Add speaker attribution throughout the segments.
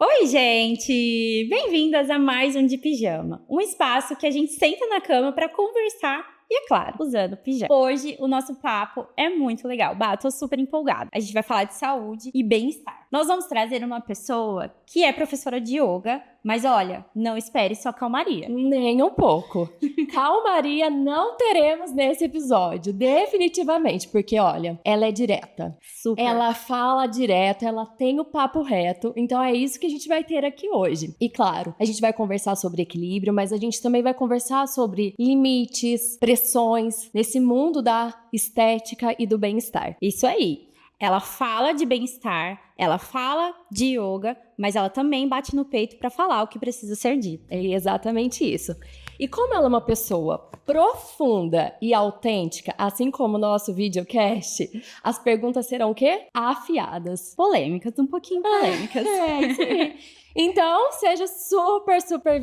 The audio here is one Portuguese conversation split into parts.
Speaker 1: Oi, gente! Bem-vindas a mais um De Pijama, um espaço que a gente senta na cama para conversar e, é claro, usando pijama. Hoje, o nosso papo é muito legal. Tô super empolgada. A gente vai falar de saúde e bem-estar. Nós vamos trazer uma pessoa que é professora de yoga, mas olha, não espere só calmaria.
Speaker 2: Nem um pouco. Calmaria não teremos nesse episódio, definitivamente, porque olha, ela é direta.
Speaker 1: Super.
Speaker 2: Ela fala direto, ela tem o papo reto, então é isso que a gente vai ter aqui hoje. E claro, a gente vai conversar sobre equilíbrio, mas a gente também vai conversar sobre limites, pressões, nesse mundo da estética e do bem-estar.
Speaker 1: Isso aí. Ela fala de bem-estar, ela fala de yoga, mas ela também bate no peito para falar o que precisa ser dito.
Speaker 2: É exatamente isso. E como ela é uma pessoa profunda e autêntica, assim como o nosso videocast, as perguntas serão o quê? Afiadas.
Speaker 1: Polêmicas, um pouquinho polêmicas.
Speaker 2: Isso aí. Então, seja super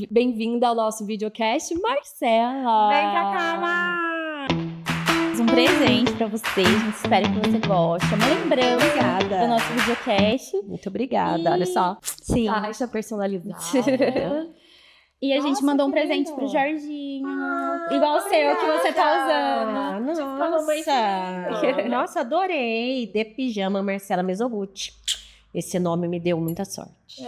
Speaker 2: bem-vinda ao nosso videocast, Marcela.
Speaker 1: Vem pra cá, Mar! Um presente pra vocês, a gente espera que você goste. É uma lembrança do nosso videocast.
Speaker 2: Muito obrigada, olha só.
Speaker 1: Sim.
Speaker 2: Caixa personalizada.
Speaker 1: E a gente mandou um presente pro Jorginho. Igual o seu que você tá
Speaker 3: usando. Nossa, adorei. De Pijama Marcela Mesobuti. Esse nome me deu muita sorte.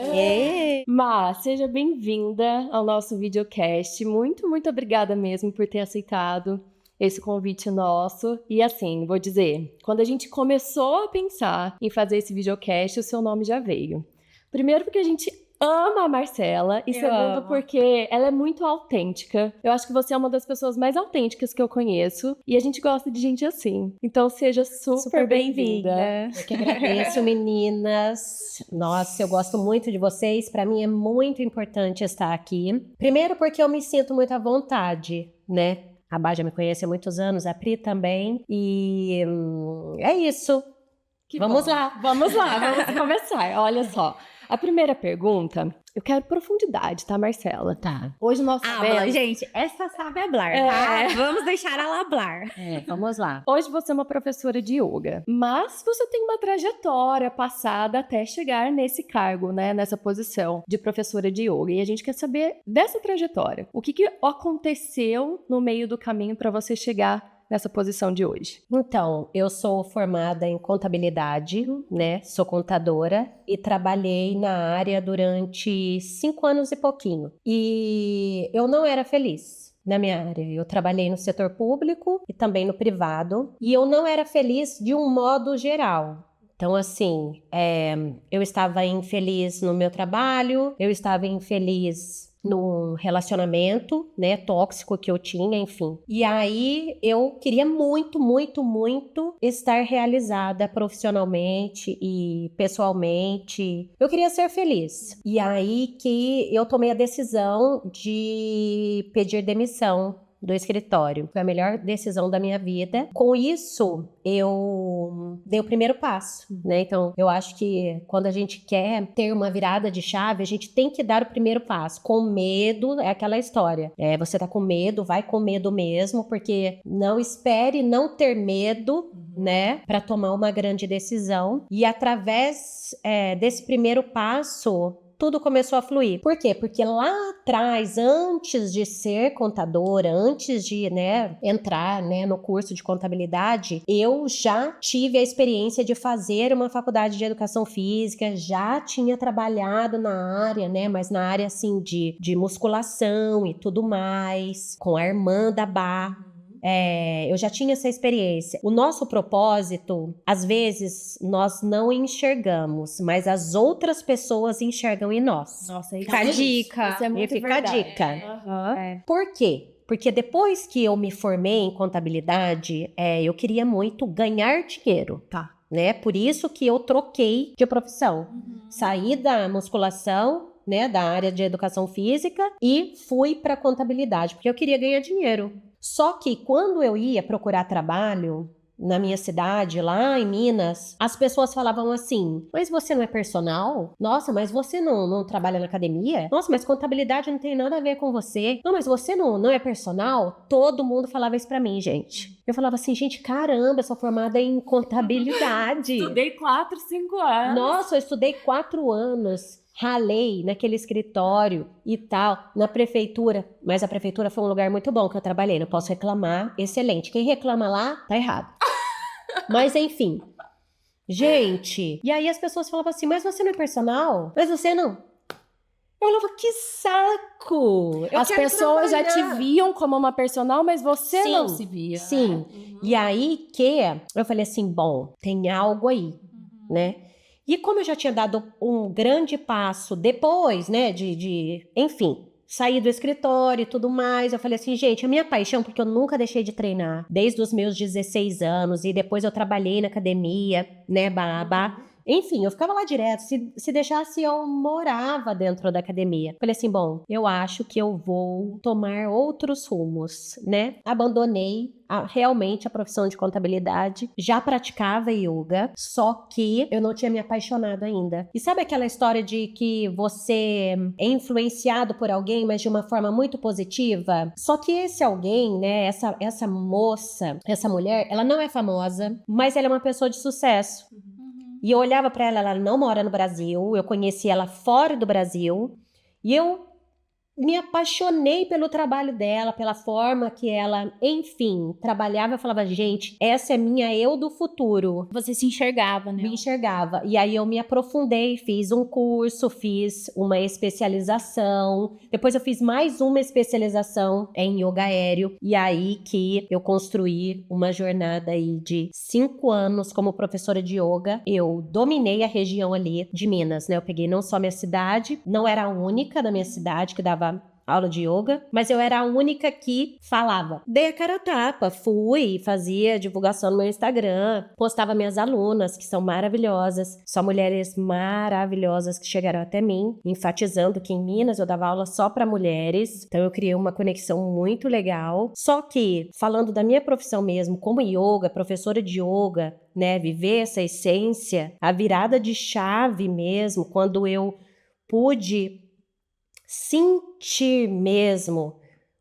Speaker 2: Mas seja bem-vinda ao nosso videocast. Muito obrigada mesmo por ter aceitado esse convite nosso. E assim, vou dizer, quando a gente começou a pensar em fazer esse videocast, o seu nome já veio. Primeiro porque a gente ama a Marcela e segundo porque ela é muito autêntica. Eu acho que você é uma das pessoas mais autênticas que eu conheço e a gente gosta de gente assim. Então seja super bem-vinda.
Speaker 3: Eu que agradeço, meninas. Nossa, eu gosto muito de vocês. Para mim é muito importante estar aqui. Primeiro porque eu me sinto muito à vontade, né? A Bá já me conhece há muitos anos, a Pri também. E é isso. Vamos lá,
Speaker 2: vamos começar. Olha só. A primeira pergunta, eu quero profundidade, tá, Marcela?
Speaker 3: Tá.
Speaker 2: Hoje nós sabemos...
Speaker 1: gente, essa sabe hablar, tá? Vamos deixar ela hablar.
Speaker 3: Vamos lá.
Speaker 2: Hoje você é uma professora de yoga, mas você tem uma trajetória passada até chegar nesse cargo, né? Nessa posição de professora de yoga. E a gente quer saber dessa trajetória. O que aconteceu no meio do caminho para você chegar nessa posição de hoje?
Speaker 3: Então, eu sou formada em contabilidade, né? Sou contadora e trabalhei na área durante 5 anos e pouquinho. E eu não era feliz na minha área. Eu trabalhei no setor público e também no privado. E eu não era feliz de um modo geral. Então, assim, eu estava infeliz no meu trabalho, eu estava infeliz no relacionamento, né, tóxico que eu tinha, enfim. E aí eu queria muito estar realizada profissionalmente e pessoalmente. Eu queria ser feliz. E aí que eu tomei a decisão de pedir demissão do escritório. Foi a melhor decisão da minha vida. Com isso, eu dei o primeiro passo, né? Então, eu acho que quando a gente quer ter uma virada de chave, a gente tem que dar o primeiro passo. Com medo, é aquela história. Você tá com medo, vai com medo mesmo, porque não espere não ter medo, né? Para tomar uma grande decisão. E através desse primeiro passo, tudo começou a fluir. Por quê? Porque lá atrás, antes de ser contadora, antes de, entrar, no curso de contabilidade, eu já tive a experiência de fazer uma faculdade de educação física, já tinha trabalhado na área, mas na área, assim, de musculação e tudo mais, com a irmã da Bá. Eu já tinha essa experiência. O nosso propósito, às vezes, nós não enxergamos, mas as outras pessoas enxergam em nós.
Speaker 1: Nossa, fica a dica.
Speaker 2: Isso é muito
Speaker 3: fica
Speaker 2: verdade.
Speaker 3: a dica. Por quê? Porque depois que eu me formei em contabilidade, eu queria muito ganhar dinheiro.
Speaker 2: Tá.
Speaker 3: Por isso que eu troquei de profissão. Saí da musculação, da área de educação física e fui para contabilidade, porque eu queria ganhar dinheiro. Só que quando eu ia procurar trabalho na minha cidade, lá em Minas, as pessoas falavam assim: mas você não é personal? Nossa, mas você não trabalha na academia? Nossa, mas contabilidade não tem nada a ver com você. Não, mas você não é personal? Todo mundo falava isso pra mim, gente. Eu falava assim, gente, caramba, eu sou formada em contabilidade.
Speaker 2: Estudei 4, 5 anos.
Speaker 3: Nossa, eu estudei 4 anos. ralei naquele escritório e tal, na prefeitura, mas a prefeitura foi um lugar muito bom que eu trabalhei, não posso reclamar, excelente. Quem reclama lá, tá errado. Mas enfim, gente, e aí as pessoas falavam assim, mas você não é personal? Mas você não? Eu falava, que saco!
Speaker 2: As pessoas já te viam como uma personal, mas você não se via.
Speaker 3: Sim, e aí que eu falei assim, bom, tem algo aí, né? E como eu já tinha dado um grande passo depois, né, enfim, sair do escritório e tudo mais, eu falei assim, gente, a minha paixão, porque eu nunca deixei de treinar, desde os meus 16 anos, e depois eu trabalhei na academia, né, enfim, eu ficava lá direto, se deixasse eu morava dentro da academia. Falei assim, bom, eu acho que eu vou tomar outros rumos, né? Abandonei realmente a profissão de contabilidade, já praticava yoga, só que eu não tinha me apaixonado ainda. E sabe aquela história de que você é influenciado por alguém, mas de uma forma muito positiva? Só que esse alguém, né, essa moça, essa mulher, ela não é famosa, mas ela é uma pessoa de sucesso. E eu olhava pra ela, ela não mora no Brasil, eu conheci ela fora do Brasil, e eu me apaixonei pelo trabalho dela, pela forma que ela, enfim, trabalhava. Eu falava, gente, essa é minha eu do futuro.
Speaker 1: Você se enxergava, né?
Speaker 3: Me enxergava. E aí eu me aprofundei, fiz um curso, fiz uma especialização. Depois eu fiz mais uma especialização em yoga aéreo. E aí que eu construí uma jornada aí de 5 anos como professora de yoga. Eu dominei a região ali de Minas, né? Eu peguei não só minha cidade, não era a única da minha cidade que dava aula de yoga, mas eu era a única que falava. Dei a cara a tapa, fui, fazia divulgação no meu Instagram, postava minhas alunas, que são maravilhosas, só mulheres maravilhosas que chegaram até mim, enfatizando que em Minas eu dava aula só para mulheres, então eu criei uma conexão muito legal. Só que, falando da minha profissão mesmo, como yoga, professora de yoga, né, viver essa essência, a virada de chave mesmo, quando eu pude sentir mesmo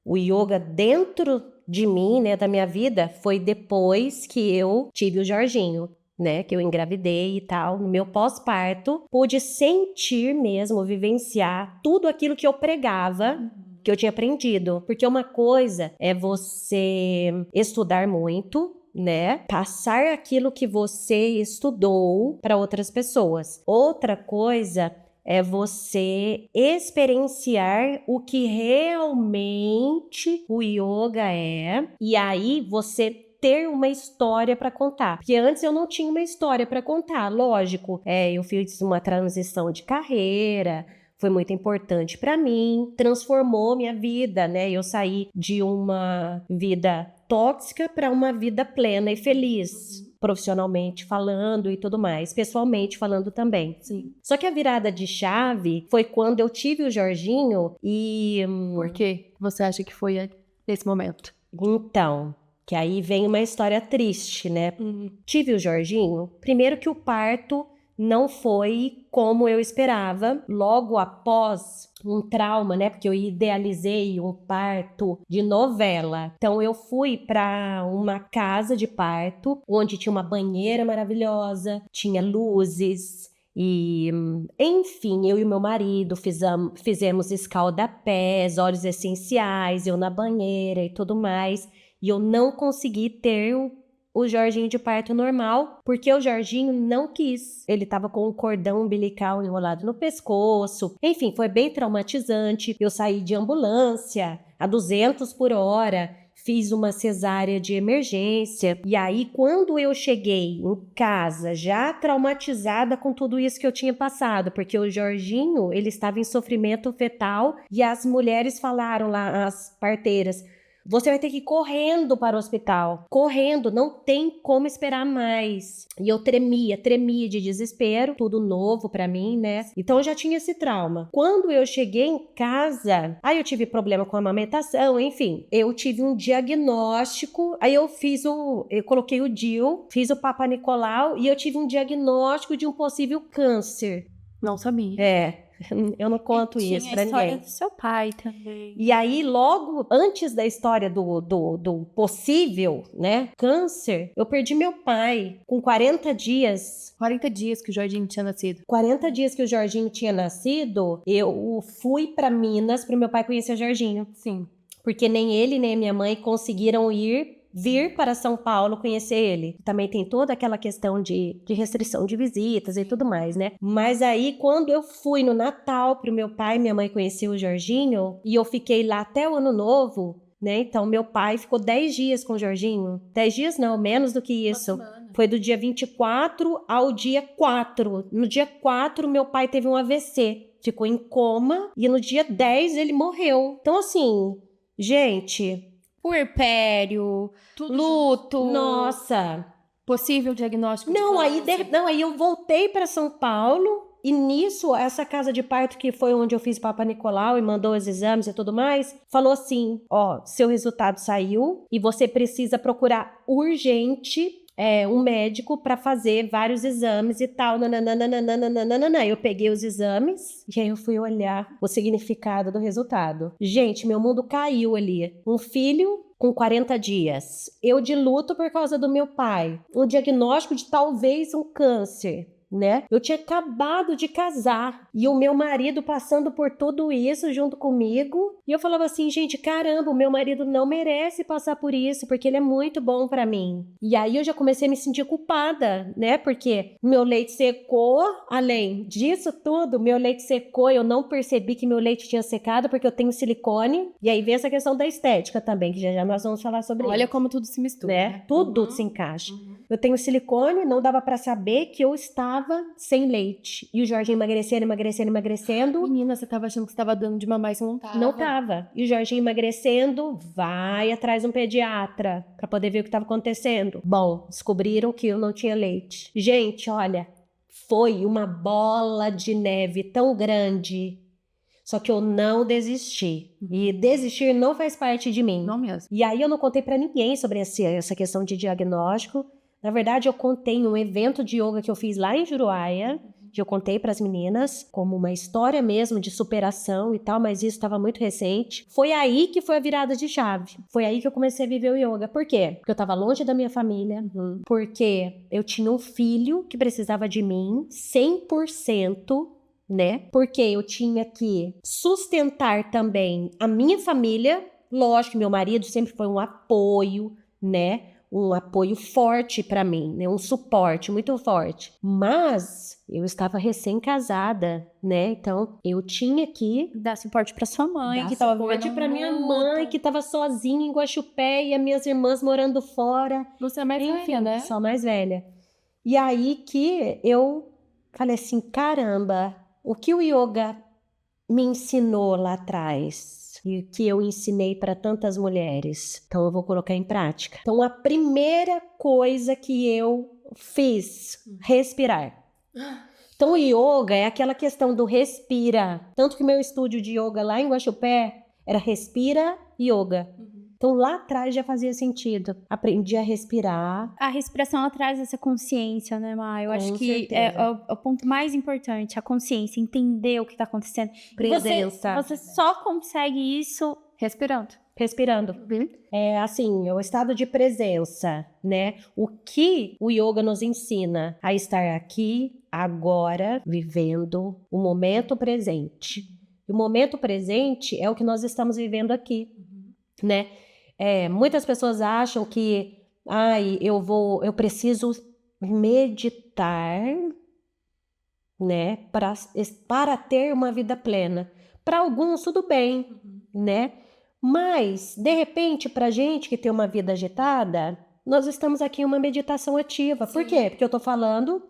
Speaker 3: o yoga dentro de mim, né, da minha vida, foi depois que eu tive o Jorginho, né, que eu engravidei e tal, no meu pós-parto, pude sentir mesmo, vivenciar tudo aquilo que eu pregava, que eu tinha aprendido, porque uma coisa é você estudar muito, né, passar aquilo que você estudou para outras pessoas. Outra coisa é você experienciar o que realmente o yoga é, e aí você ter uma história para contar. Porque antes eu não tinha uma história para contar, lógico. Eu fiz uma transição de carreira, foi muito importante para mim, transformou minha vida, né? Eu saí de uma vida tóxica para uma vida plena e feliz. Profissionalmente falando e tudo mais, pessoalmente falando também.
Speaker 2: Sim.
Speaker 3: Só que a virada de chave foi quando eu tive o Jorginho e...
Speaker 2: Por que você acha que foi nesse momento?
Speaker 3: Então, que aí vem uma história triste, né? Tive o Jorginho, primeiro que o parto não foi como eu esperava, logo após um trauma, né? Porque eu idealizei um parto de novela. Então eu fui para uma casa de parto, onde tinha uma banheira maravilhosa, tinha luzes e, enfim, eu e meu marido fizemos escalda-pés, óleos essenciais, eu na banheira e tudo mais. E eu não consegui ter o Jorginho de parto normal, porque o Jorginho não quis. Ele tava com um cordão umbilical enrolado no pescoço. Enfim, foi bem traumatizante. Eu saí de ambulância a 200 por hora, fiz uma cesárea de emergência. E aí, quando eu cheguei em casa, já traumatizada com tudo isso que eu tinha passado, porque o Jorginho, ele estava em sofrimento fetal, e as mulheres falaram lá, as parteiras, você vai ter que ir correndo para o hospital. Correndo, não tem como esperar mais. E eu tremia de desespero. Tudo novo pra mim, né? Então eu já tinha esse trauma. Quando eu cheguei em casa, aí eu tive problema com a amamentação, enfim. Eu tive um diagnóstico, aí eu coloquei o DIU, fiz o Papa Nicolau e eu tive um diagnóstico de um possível câncer.
Speaker 2: Não sabia.
Speaker 3: Eu não conto isso pra
Speaker 1: Tinha a história
Speaker 3: ninguém.
Speaker 1: do seu pai também.
Speaker 3: E aí, logo antes da história do possível, né, câncer, eu perdi meu pai com 40 dias.
Speaker 2: 40 dias que o Jorginho tinha nascido.
Speaker 3: 40 dias que o Jorginho tinha nascido, eu fui pra Minas pro meu pai conhecer o Jorginho.
Speaker 2: Sim.
Speaker 3: Porque nem ele nem a minha mãe conseguiram vir para São Paulo conhecer ele. Também tem toda aquela questão de restrição de visitas e tudo mais, né? Mas aí, quando eu fui no Natal pro meu pai e minha mãe conhecer o Jorginho, e eu fiquei lá até o Ano Novo, né? Então, meu pai ficou 10 dias com o Jorginho. 10 dias não, menos do que isso. Foi do dia 24 ao dia 4. No dia 4, meu pai teve um AVC. Ficou em coma. E no dia 10, ele morreu. Então, assim, gente...
Speaker 1: Puerpério,
Speaker 2: Tudo
Speaker 1: luto.
Speaker 3: Nossa!
Speaker 2: Possível diagnóstico de
Speaker 3: Não,
Speaker 2: câncer.
Speaker 3: aí eu voltei para São Paulo e nisso, essa casa de parto que foi onde eu fiz Papa Nicolau e mandou os exames e tudo mais, falou assim, ó, seu resultado saiu e você precisa procurar urgente um médico para fazer vários exames e tal, nananana. Eu peguei os exames e aí eu fui olhar o significado do resultado. Gente, meu mundo caiu ali. Um filho com 40 dias. Eu de luto por causa do meu pai. O diagnóstico de talvez um câncer, né? Eu tinha acabado de casar e o meu marido passando por tudo isso junto comigo. E eu falava assim, gente, caramba, o meu marido não merece passar por isso, porque ele é muito bom pra mim. E aí eu já comecei a me sentir culpada, né? Porque meu leite secou, além disso tudo, meu leite secou, eu não percebi que meu leite tinha secado porque eu tenho silicone. E aí vem essa questão da estética também, que já nós vamos falar sobre
Speaker 2: Olha
Speaker 3: isso.
Speaker 2: como tudo se mistura,
Speaker 3: Né? Tudo se encaixa. Eu tenho silicone, não dava pra saber que eu estava sem leite. E o Jorginho emagrecendo.
Speaker 2: Menina, você tava achando que você tava dando de mamar e você não tava.
Speaker 3: Não tava. E o Jorginho emagrecendo, vai atrás de um pediatra pra poder ver o que tava acontecendo. Bom, descobriram que eu não tinha leite. Gente, olha, foi uma bola de neve tão grande. Só que eu não desisti. E desistir não faz parte de mim.
Speaker 2: Não mesmo.
Speaker 3: E aí eu não contei pra ninguém sobre essa questão de diagnóstico. Na verdade, eu contei em um evento de yoga que eu fiz lá em Juruáia. Que eu contei pras meninas como uma história mesmo de superação e tal, mas isso estava muito recente. Foi aí que foi a virada de chave. Foi aí que eu comecei a viver o yoga. Por quê? Porque eu estava longe da minha família, porque eu tinha um filho que precisava de mim 100%, né? Porque eu tinha que sustentar também a minha família. Lógico que meu marido sempre foi um apoio, né? Um apoio forte para mim, né? Um suporte muito forte. Mas eu estava recém-casada, né? Então eu tinha que
Speaker 1: Dar suporte pra sua mãe,
Speaker 3: dar
Speaker 1: que tava
Speaker 3: suporte
Speaker 1: vivendo
Speaker 3: para minha
Speaker 1: luto.
Speaker 3: mãe, que estava sozinha em Guaxupé e as minhas irmãs morando fora.
Speaker 2: Você é mais
Speaker 3: Enfim,
Speaker 2: velha, né?
Speaker 3: só mais velha. E aí que eu falei assim, caramba, o que o yoga me ensinou lá atrás e que eu ensinei para tantas mulheres. Então eu vou colocar em prática. Então a primeira coisa que eu fiz, respirar. Então o yoga é aquela questão do respira. Tanto que meu estúdio de yoga lá em Guaxupé era respira yoga. Então lá atrás já fazia sentido. Aprendi a respirar.
Speaker 1: A respiração, ela traz essa consciência, né, Ma? Eu
Speaker 3: Com
Speaker 1: acho que
Speaker 3: certeza.
Speaker 1: é o ponto mais importante, a consciência, entender o que tá acontecendo.
Speaker 3: Presença.
Speaker 1: Você só consegue isso
Speaker 2: Respirando.
Speaker 3: Respirando. É assim, é o estado de presença, né? O que o yoga nos ensina a estar aqui, agora, vivendo o momento presente. E o momento presente é o que nós estamos vivendo aqui, né? Muitas pessoas acham que, eu preciso meditar, né? Para ter uma vida plena. Para alguns, tudo bem, né? Mas, de repente, pra gente que tem uma vida agitada, nós estamos aqui em uma meditação ativa. Por quê? Porque eu tô falando...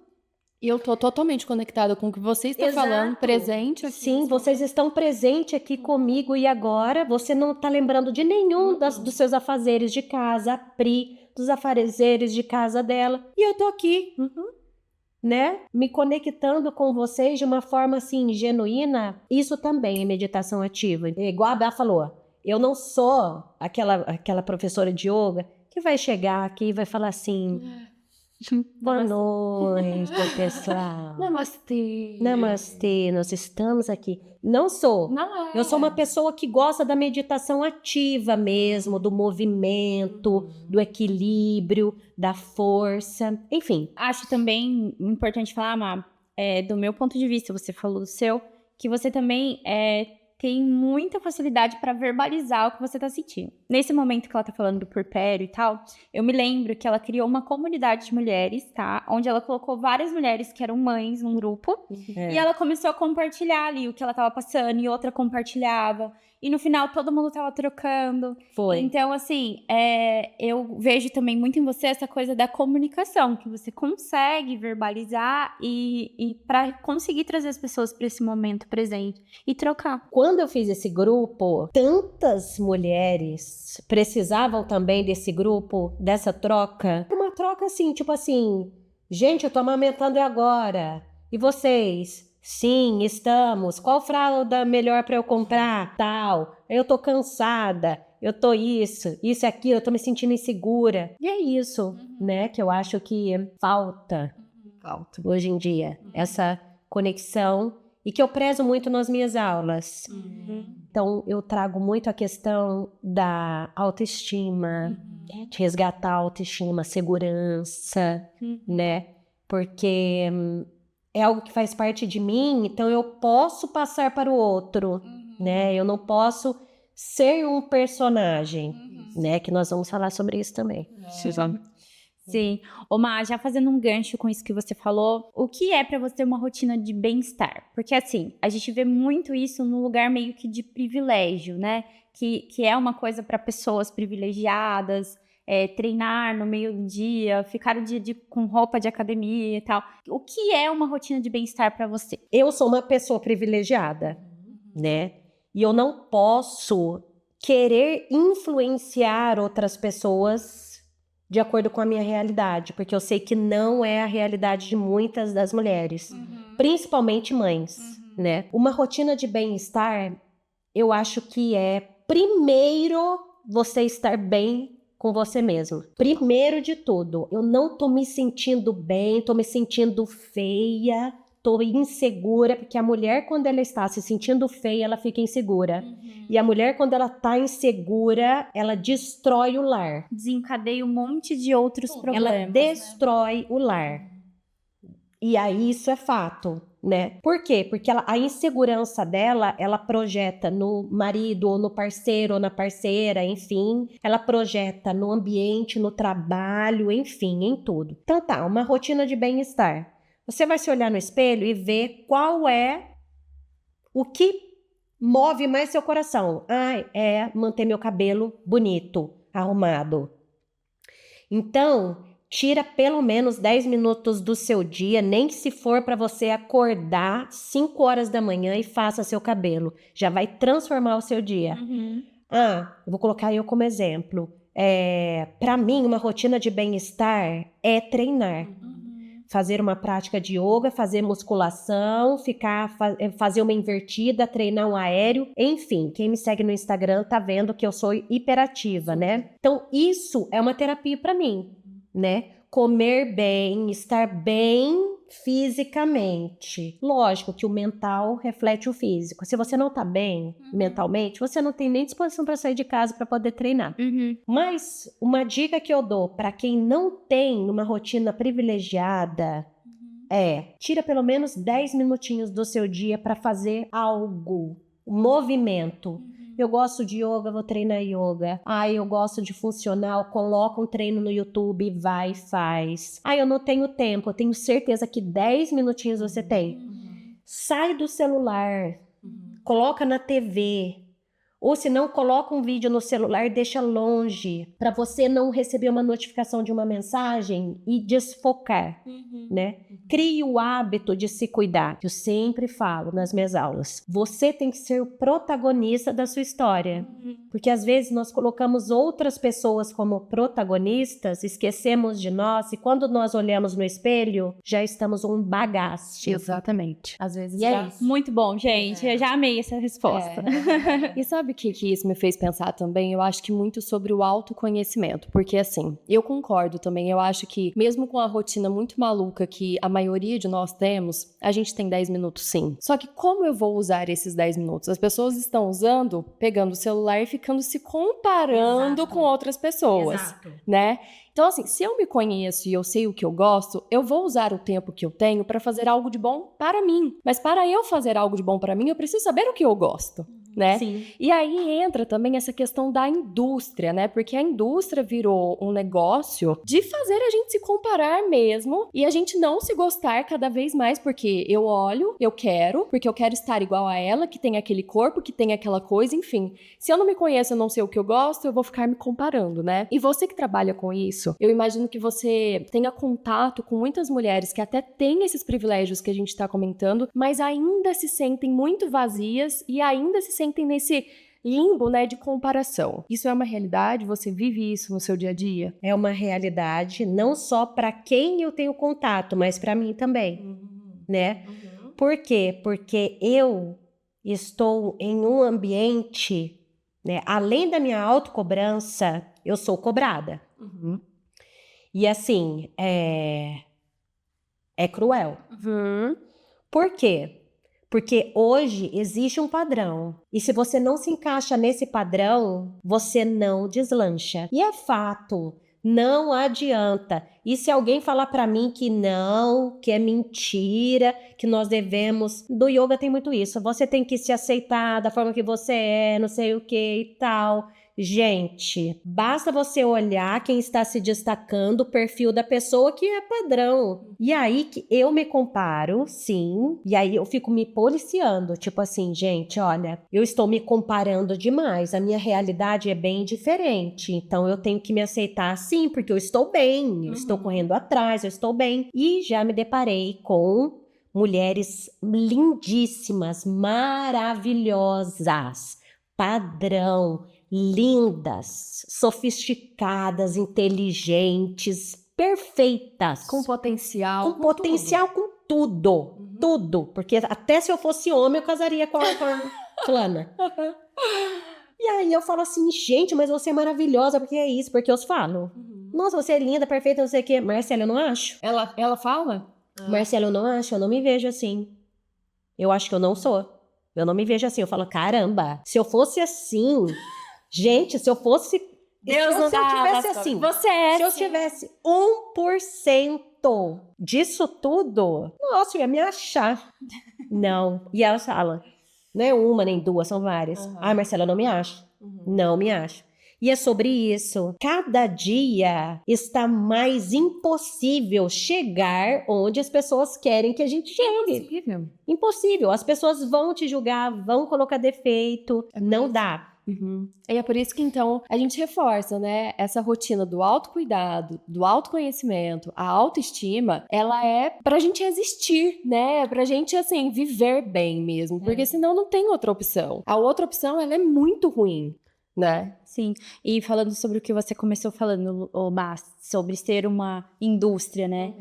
Speaker 2: E eu tô totalmente conectada com o que você está
Speaker 3: Exato.
Speaker 2: falando, presente aqui.
Speaker 3: Sim, vocês estão presentes aqui comigo e agora você não tá lembrando de nenhum dos seus afazeres de casa, a Pri, dos afazeres de casa dela. E eu tô aqui, né? Me conectando com vocês de uma forma, assim, genuína. Isso também é meditação ativa. Igual a Bá falou, eu não sou aquela professora de yoga que vai chegar aqui e vai falar assim... Boa noite, pessoal.
Speaker 2: Namastê.
Speaker 3: Namastê, nós estamos aqui. Não sou.
Speaker 2: Não é.
Speaker 3: Eu sou uma pessoa que gosta da meditação ativa mesmo, do movimento, do equilíbrio, da força, enfim.
Speaker 1: Acho também importante falar, Má, do meu ponto de vista, você falou do seu, que você também tem muita facilidade para verbalizar o que você tá sentindo. Nesse momento que ela tá falando do puerpério e tal, eu me lembro que ela criou uma comunidade de mulheres, tá? Onde ela colocou várias mulheres que eram mães num grupo. E ela começou a compartilhar ali o que ela tava passando e outra compartilhava. E no final todo mundo tava trocando.
Speaker 3: Foi.
Speaker 1: Então, assim, eu vejo também muito em você essa coisa da comunicação, que você consegue verbalizar e para conseguir trazer as pessoas para esse momento presente e trocar.
Speaker 3: Quando eu fiz esse grupo, tantas mulheres precisavam também desse grupo, dessa troca. Uma troca assim, tipo assim, gente, eu tô amamentando agora. E vocês? Sim, estamos. Qual fralda melhor para eu comprar? Tal. Eu tô cansada. Eu tô isso e aquilo. Eu tô me sentindo insegura. E é isso, né? Que eu acho que falta hoje em dia. Essa conexão e que eu prezo muito nas minhas aulas. Então, eu trago muito a questão da autoestima, de resgatar a autoestima, segurança, né? Porque é algo que faz parte de mim, então eu posso passar para o outro, né? Eu não posso ser um personagem, né? Que nós vamos falar sobre isso também.
Speaker 1: Sim. Ô, Má, já fazendo um gancho com isso que você falou, o que é pra você uma rotina de bem-estar? Porque, assim, a gente vê muito isso num lugar meio que de privilégio, né? Que é uma coisa pra pessoas privilegiadas, treinar no meio do dia, ficar o dia com roupa de academia e tal. O que é uma rotina de bem-estar pra você?
Speaker 3: Eu sou uma pessoa privilegiada, né? E eu não posso querer influenciar outras pessoas de acordo com a minha realidade, porque eu sei que não é a realidade de muitas das mulheres, principalmente mães, né? Uma rotina de bem-estar, eu acho que é primeiro você estar bem com você mesmo. Primeiro de tudo, eu não tô me sentindo bem, tô me sentindo feia, tô insegura, porque a mulher, quando ela está se sentindo feia, ela fica insegura. E a mulher, quando ela tá insegura, ela destrói o lar.
Speaker 1: Desencadeia um monte de outros problemas.
Speaker 3: Ela destrói o lar. E aí, isso é fato, né? Por quê? Porque a insegurança dela, ela projeta no marido, ou no parceiro, ou na parceira, enfim. Ela projeta no ambiente, no trabalho, enfim, em tudo. Então tá, uma rotina de bem-estar. Você vai se olhar no espelho e ver qual é o que move mais seu coração. É manter meu cabelo bonito, arrumado. Então, tira pelo menos 10 minutos do seu dia, nem se for para você acordar 5 horas da manhã e faça seu cabelo. Já vai transformar o seu dia. Eu vou colocar eu como exemplo. Para mim, uma rotina de bem-estar é treinar. Fazer uma prática de yoga, fazer musculação, fazer uma invertida, treinar um aéreo, enfim, quem me segue no Instagram tá vendo que eu sou hiperativa, né? Então, isso é uma terapia para mim, né? Comer bem, estar bem fisicamente. Lógico que o mental reflete o físico. Se você não tá bem mentalmente, você não tem nem disposição para sair de casa para poder treinar. Mas uma dica que eu dou para quem não tem uma rotina privilegiada tira pelo menos 10 minutinhos do seu dia para fazer algo, movimento. Eu gosto de yoga, vou treinar yoga. Eu gosto de funcional, coloca um treino no YouTube, vai e faz. Eu não tenho tempo, eu tenho certeza que 10 minutinhos você tem. Sai do celular, coloca na TV. Ou se não, coloca um vídeo no celular e deixa longe, para você não receber uma notificação de uma mensagem e desfocar, né? Crie o hábito de se cuidar. Eu sempre falo nas minhas aulas. Você tem que ser o protagonista da sua história. Porque às vezes nós colocamos outras pessoas como protagonistas, esquecemos de nós e quando nós olhamos no espelho, já estamos um bagaço.
Speaker 2: Exatamente. Às vezes
Speaker 3: E é isso.
Speaker 1: Muito bom, gente. Eu já amei essa resposta.
Speaker 2: E sabe sabe o que isso me fez pensar também? Eu acho que muito sobre o autoconhecimento. Porque, assim, eu concordo também. Eu acho que, mesmo com a rotina muito maluca que a maioria de nós temos, a gente tem 10 minutos sim. Só que como eu vou usar esses 10 minutos? As pessoas estão usando, pegando o celular e ficando se comparando
Speaker 3: Exato.
Speaker 2: com outras pessoas,
Speaker 3: Exato.
Speaker 2: né? Então, assim, se eu me conheço e eu sei o que eu gosto, eu vou usar o tempo que eu tenho para fazer algo de bom para mim. Mas para eu fazer algo de bom para mim, eu preciso saber o que eu gosto, né?
Speaker 3: Sim.
Speaker 2: E aí entra também essa questão da indústria, né? Porque a indústria virou um negócio de fazer a gente se comparar mesmo e a gente não se gostar cada vez mais, porque eu olho, eu quero, porque eu quero estar igual a ela, que tem aquele corpo, que tem aquela coisa, enfim. Se eu não me conheço, eu não sei o que eu gosto, eu vou ficar me comparando, né? E você que trabalha com isso, eu imagino que você tenha contato com muitas mulheres que até têm esses privilégios que a gente tá comentando, mas ainda se sentem muito vazias e ainda se sentem nesse limbo, né, de comparação. Isso é uma realidade? Você vive isso no seu dia a dia?
Speaker 3: É uma realidade não só para quem eu tenho contato, mas para mim também, né? Por quê? Porque eu estou em um ambiente, né? Além da minha autocobrança, eu sou cobrada. E assim, é cruel. Por quê? Porque hoje existe um padrão. E se você não se encaixa nesse padrão, você não deslancha. E é fato, não adianta. E se alguém falar pra mim que não, que é mentira, que nós devemos... Do yoga tem muito isso. Você tem que se aceitar da forma que você é, não sei o que e tal... Gente, basta você olhar quem está se destacando, o perfil da pessoa que é padrão. E aí que eu me comparo, sim, e aí eu fico me policiando, tipo assim, gente, olha, eu estou me comparando demais, a minha realidade é bem diferente, então eu tenho que me aceitar assim, porque eu estou bem, eu estou correndo atrás, eu estou bem. E já me deparei com mulheres lindíssimas, maravilhosas, padrão, lindas, sofisticadas, inteligentes, perfeitas.
Speaker 2: Com potencial.
Speaker 3: Com potencial, com tudo. Tudo. Porque até se eu fosse homem, eu casaria com a fulana. E aí eu falo assim, gente, mas você é maravilhosa, porque é isso, porque eu falo. Nossa, você é linda, perfeita, não sei o quê. Marcela, eu não acho.
Speaker 2: Ela fala?
Speaker 3: Marcela, eu não acho, eu não me vejo assim. Eu acho que eu não sou. Eu não me vejo assim. Eu falo, caramba, se eu fosse assim... Gente, se eu fosse...
Speaker 2: Deus
Speaker 3: se
Speaker 2: não
Speaker 3: eu tivesse assim...
Speaker 2: Você é
Speaker 3: Se eu tivesse 1% disso tudo... Nossa, eu ia me achar. Não. E ela fala... Não é uma, nem duas, são várias. Ai, Marcela, eu não me acho. Não me acho. E é sobre isso. Cada dia está mais impossível chegar onde as pessoas querem que a gente chegue.
Speaker 2: Impossível.
Speaker 3: Impossível. As pessoas vão te julgar, vão colocar defeito. Não dá.
Speaker 2: E é por isso que, então, a gente reforça, né? Essa rotina do autocuidado, do autoconhecimento, a autoestima, ela é pra gente existir, né? Pra gente, assim, viver bem mesmo. Porque senão não tem outra opção. A outra opção, ela é muito ruim, né?
Speaker 1: Sim, e falando sobre o que você começou falando, Mas, sobre ser uma indústria, né?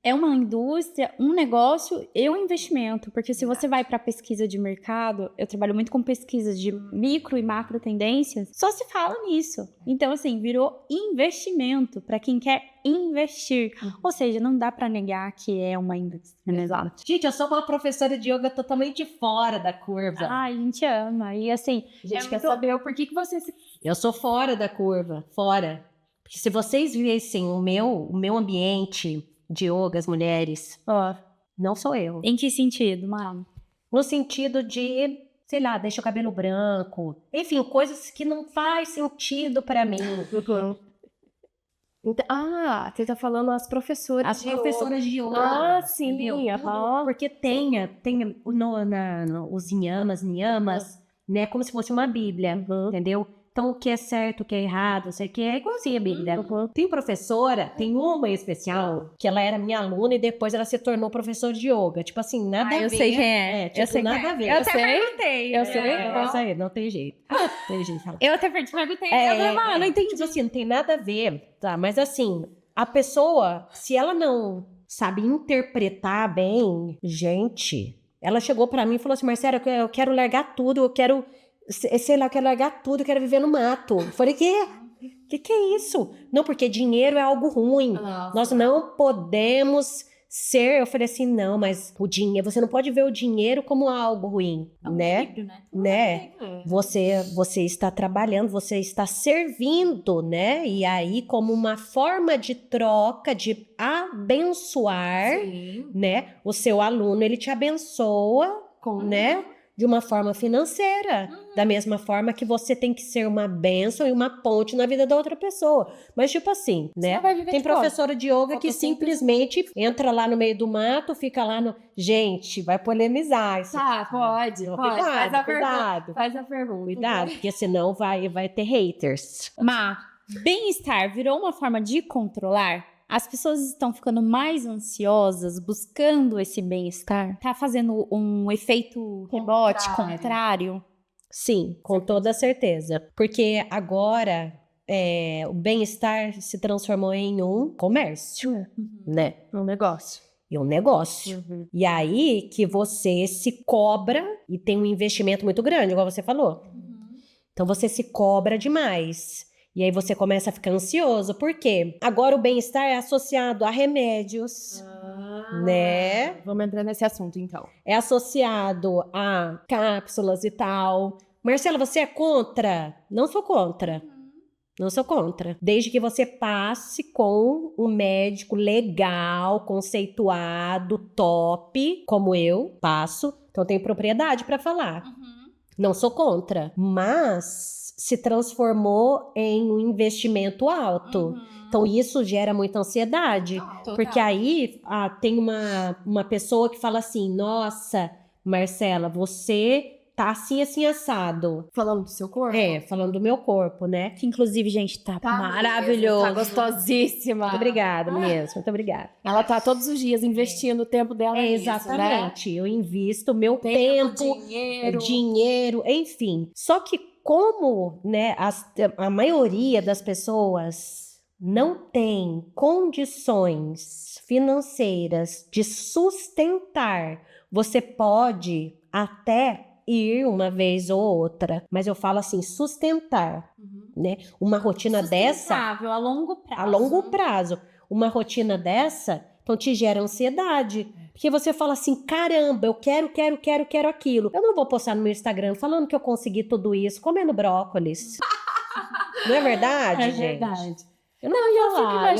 Speaker 1: É uma indústria, um negócio e um investimento, porque se você vai para pesquisa de mercado, eu trabalho muito com pesquisas de micro e macro tendências, só se fala nisso. Então, assim, virou investimento para quem quer investir. Ou seja, não dá para negar que é uma indústria, né?
Speaker 2: Exato.
Speaker 3: Gente, eu sou uma professora de yoga totalmente fora da curva.
Speaker 1: Ai, a gente ama. E assim,
Speaker 2: A gente quer
Speaker 1: muito-
Speaker 2: saber o porquê que você se...
Speaker 3: Eu sou fora da curva, fora. Porque se vocês vissem o meu ambiente de yoga, as mulheres,
Speaker 1: ó,
Speaker 3: não sou eu.
Speaker 1: em que sentido, mano?
Speaker 3: No sentido de, sei lá, deixa o cabelo branco. Enfim, coisas que não faz sentido pra mim.
Speaker 2: Ah, você tá falando as professoras
Speaker 3: As
Speaker 2: de yoga.
Speaker 3: professoras de yoga.
Speaker 2: Ah, sim.
Speaker 3: entendeu?
Speaker 2: Aham.
Speaker 3: Porque tem os niyamas, né? Como se fosse uma bíblia, entendeu? Então, o que é certo, o que é errado, não sei o que, é igualzinho a Bíblia. Tem professora, tem uma em especial, que ela era minha aluna e depois ela se tornou professora de yoga. Tipo assim, nada a ver.
Speaker 1: eu sei quem é.
Speaker 3: Tipo,
Speaker 1: eu sei
Speaker 3: nada
Speaker 1: quem é.
Speaker 3: a ver.
Speaker 1: Eu até perguntei.
Speaker 2: Eu sei.
Speaker 3: Isso aí, não tem jeito. Tem jeito de falar.
Speaker 1: Eu até perguntei. Eu falei, mano, não entendi.
Speaker 3: Tipo assim, não tem nada a ver, tá? Mas assim, a pessoa, se ela não sabe interpretar bem, gente, ela chegou pra mim e falou assim, Marcela, eu quero largar tudo, eu quero sei lá, eu quero largar tudo, eu quero viver no mato. Eu falei, que é isso? Não, porque dinheiro é algo ruim. Nós não podemos ser... Eu falei assim, não, mas o dinheiro... Você não pode ver o dinheiro como algo ruim, né? Né? Você está trabalhando, você está servindo, né? E aí, como uma forma de troca, de abençoar, né? O seu aluno, ele te abençoa, né? De uma forma financeira, da mesma forma que você tem que ser uma bênção e uma ponte na vida da outra pessoa. Mas tipo assim, né? Tem professora de yoga que simplesmente entra lá no meio do mato, fica lá no... Gente, vai polemizar isso.
Speaker 2: Tá, pode. Faz a pergunta.
Speaker 3: Cuidado, porque senão vai ter haters.
Speaker 1: Má, bem-estar virou uma forma de controlar? As pessoas estão ficando mais ansiosas, buscando esse bem-estar? Tá fazendo um efeito rebote contrário?
Speaker 3: Sim, com toda certeza. Porque agora o bem-estar se transformou em um comércio, né?
Speaker 2: Um negócio.
Speaker 3: E um negócio. E aí que você se cobra e tem um investimento muito grande, igual você falou. Então você se cobra demais. E aí você começa a ficar ansioso. Por quê? Agora o bem-estar é associado a remédios, né?
Speaker 2: Vamos entrar nesse assunto, então.
Speaker 3: É associado a cápsulas e tal. Marcela, você é contra? Não sou contra. Não sou contra. Desde que você passe com um médico legal, conceituado, top, como eu passo. Então eu tenho propriedade para falar. Não sou contra. Mas se transformou em um investimento alto. Então, isso gera muita ansiedade. Porque aí tem uma pessoa que fala assim, nossa, Marcela, você tá assim, assim, assado.
Speaker 2: Falando do seu corpo?
Speaker 3: Falando do meu corpo, né?
Speaker 1: Que, inclusive, gente, tá maravilhoso.
Speaker 2: Tá gostosíssima.
Speaker 3: Muito obrigada, mesmo. Muito obrigada.
Speaker 2: Ela tá todos os dias investindo o tempo dela nisso,
Speaker 3: exatamente.
Speaker 2: Né?
Speaker 3: Eu invisto o meu tempo, dinheiro, enfim. Só que como, né, a maioria das pessoas não tem condições financeiras de sustentar, você pode até ir uma vez ou outra, mas eu falo assim, sustentar, né? Uma rotina dessa...
Speaker 1: a longo prazo.
Speaker 3: A longo prazo. Uma rotina dessa, então te gera ansiedade. Porque você fala assim, caramba, eu quero aquilo. Eu não vou postar no meu Instagram falando que eu consegui tudo isso, comendo brócolis. Não é verdade, gente?
Speaker 2: É verdade.
Speaker 3: Eu não ia falar.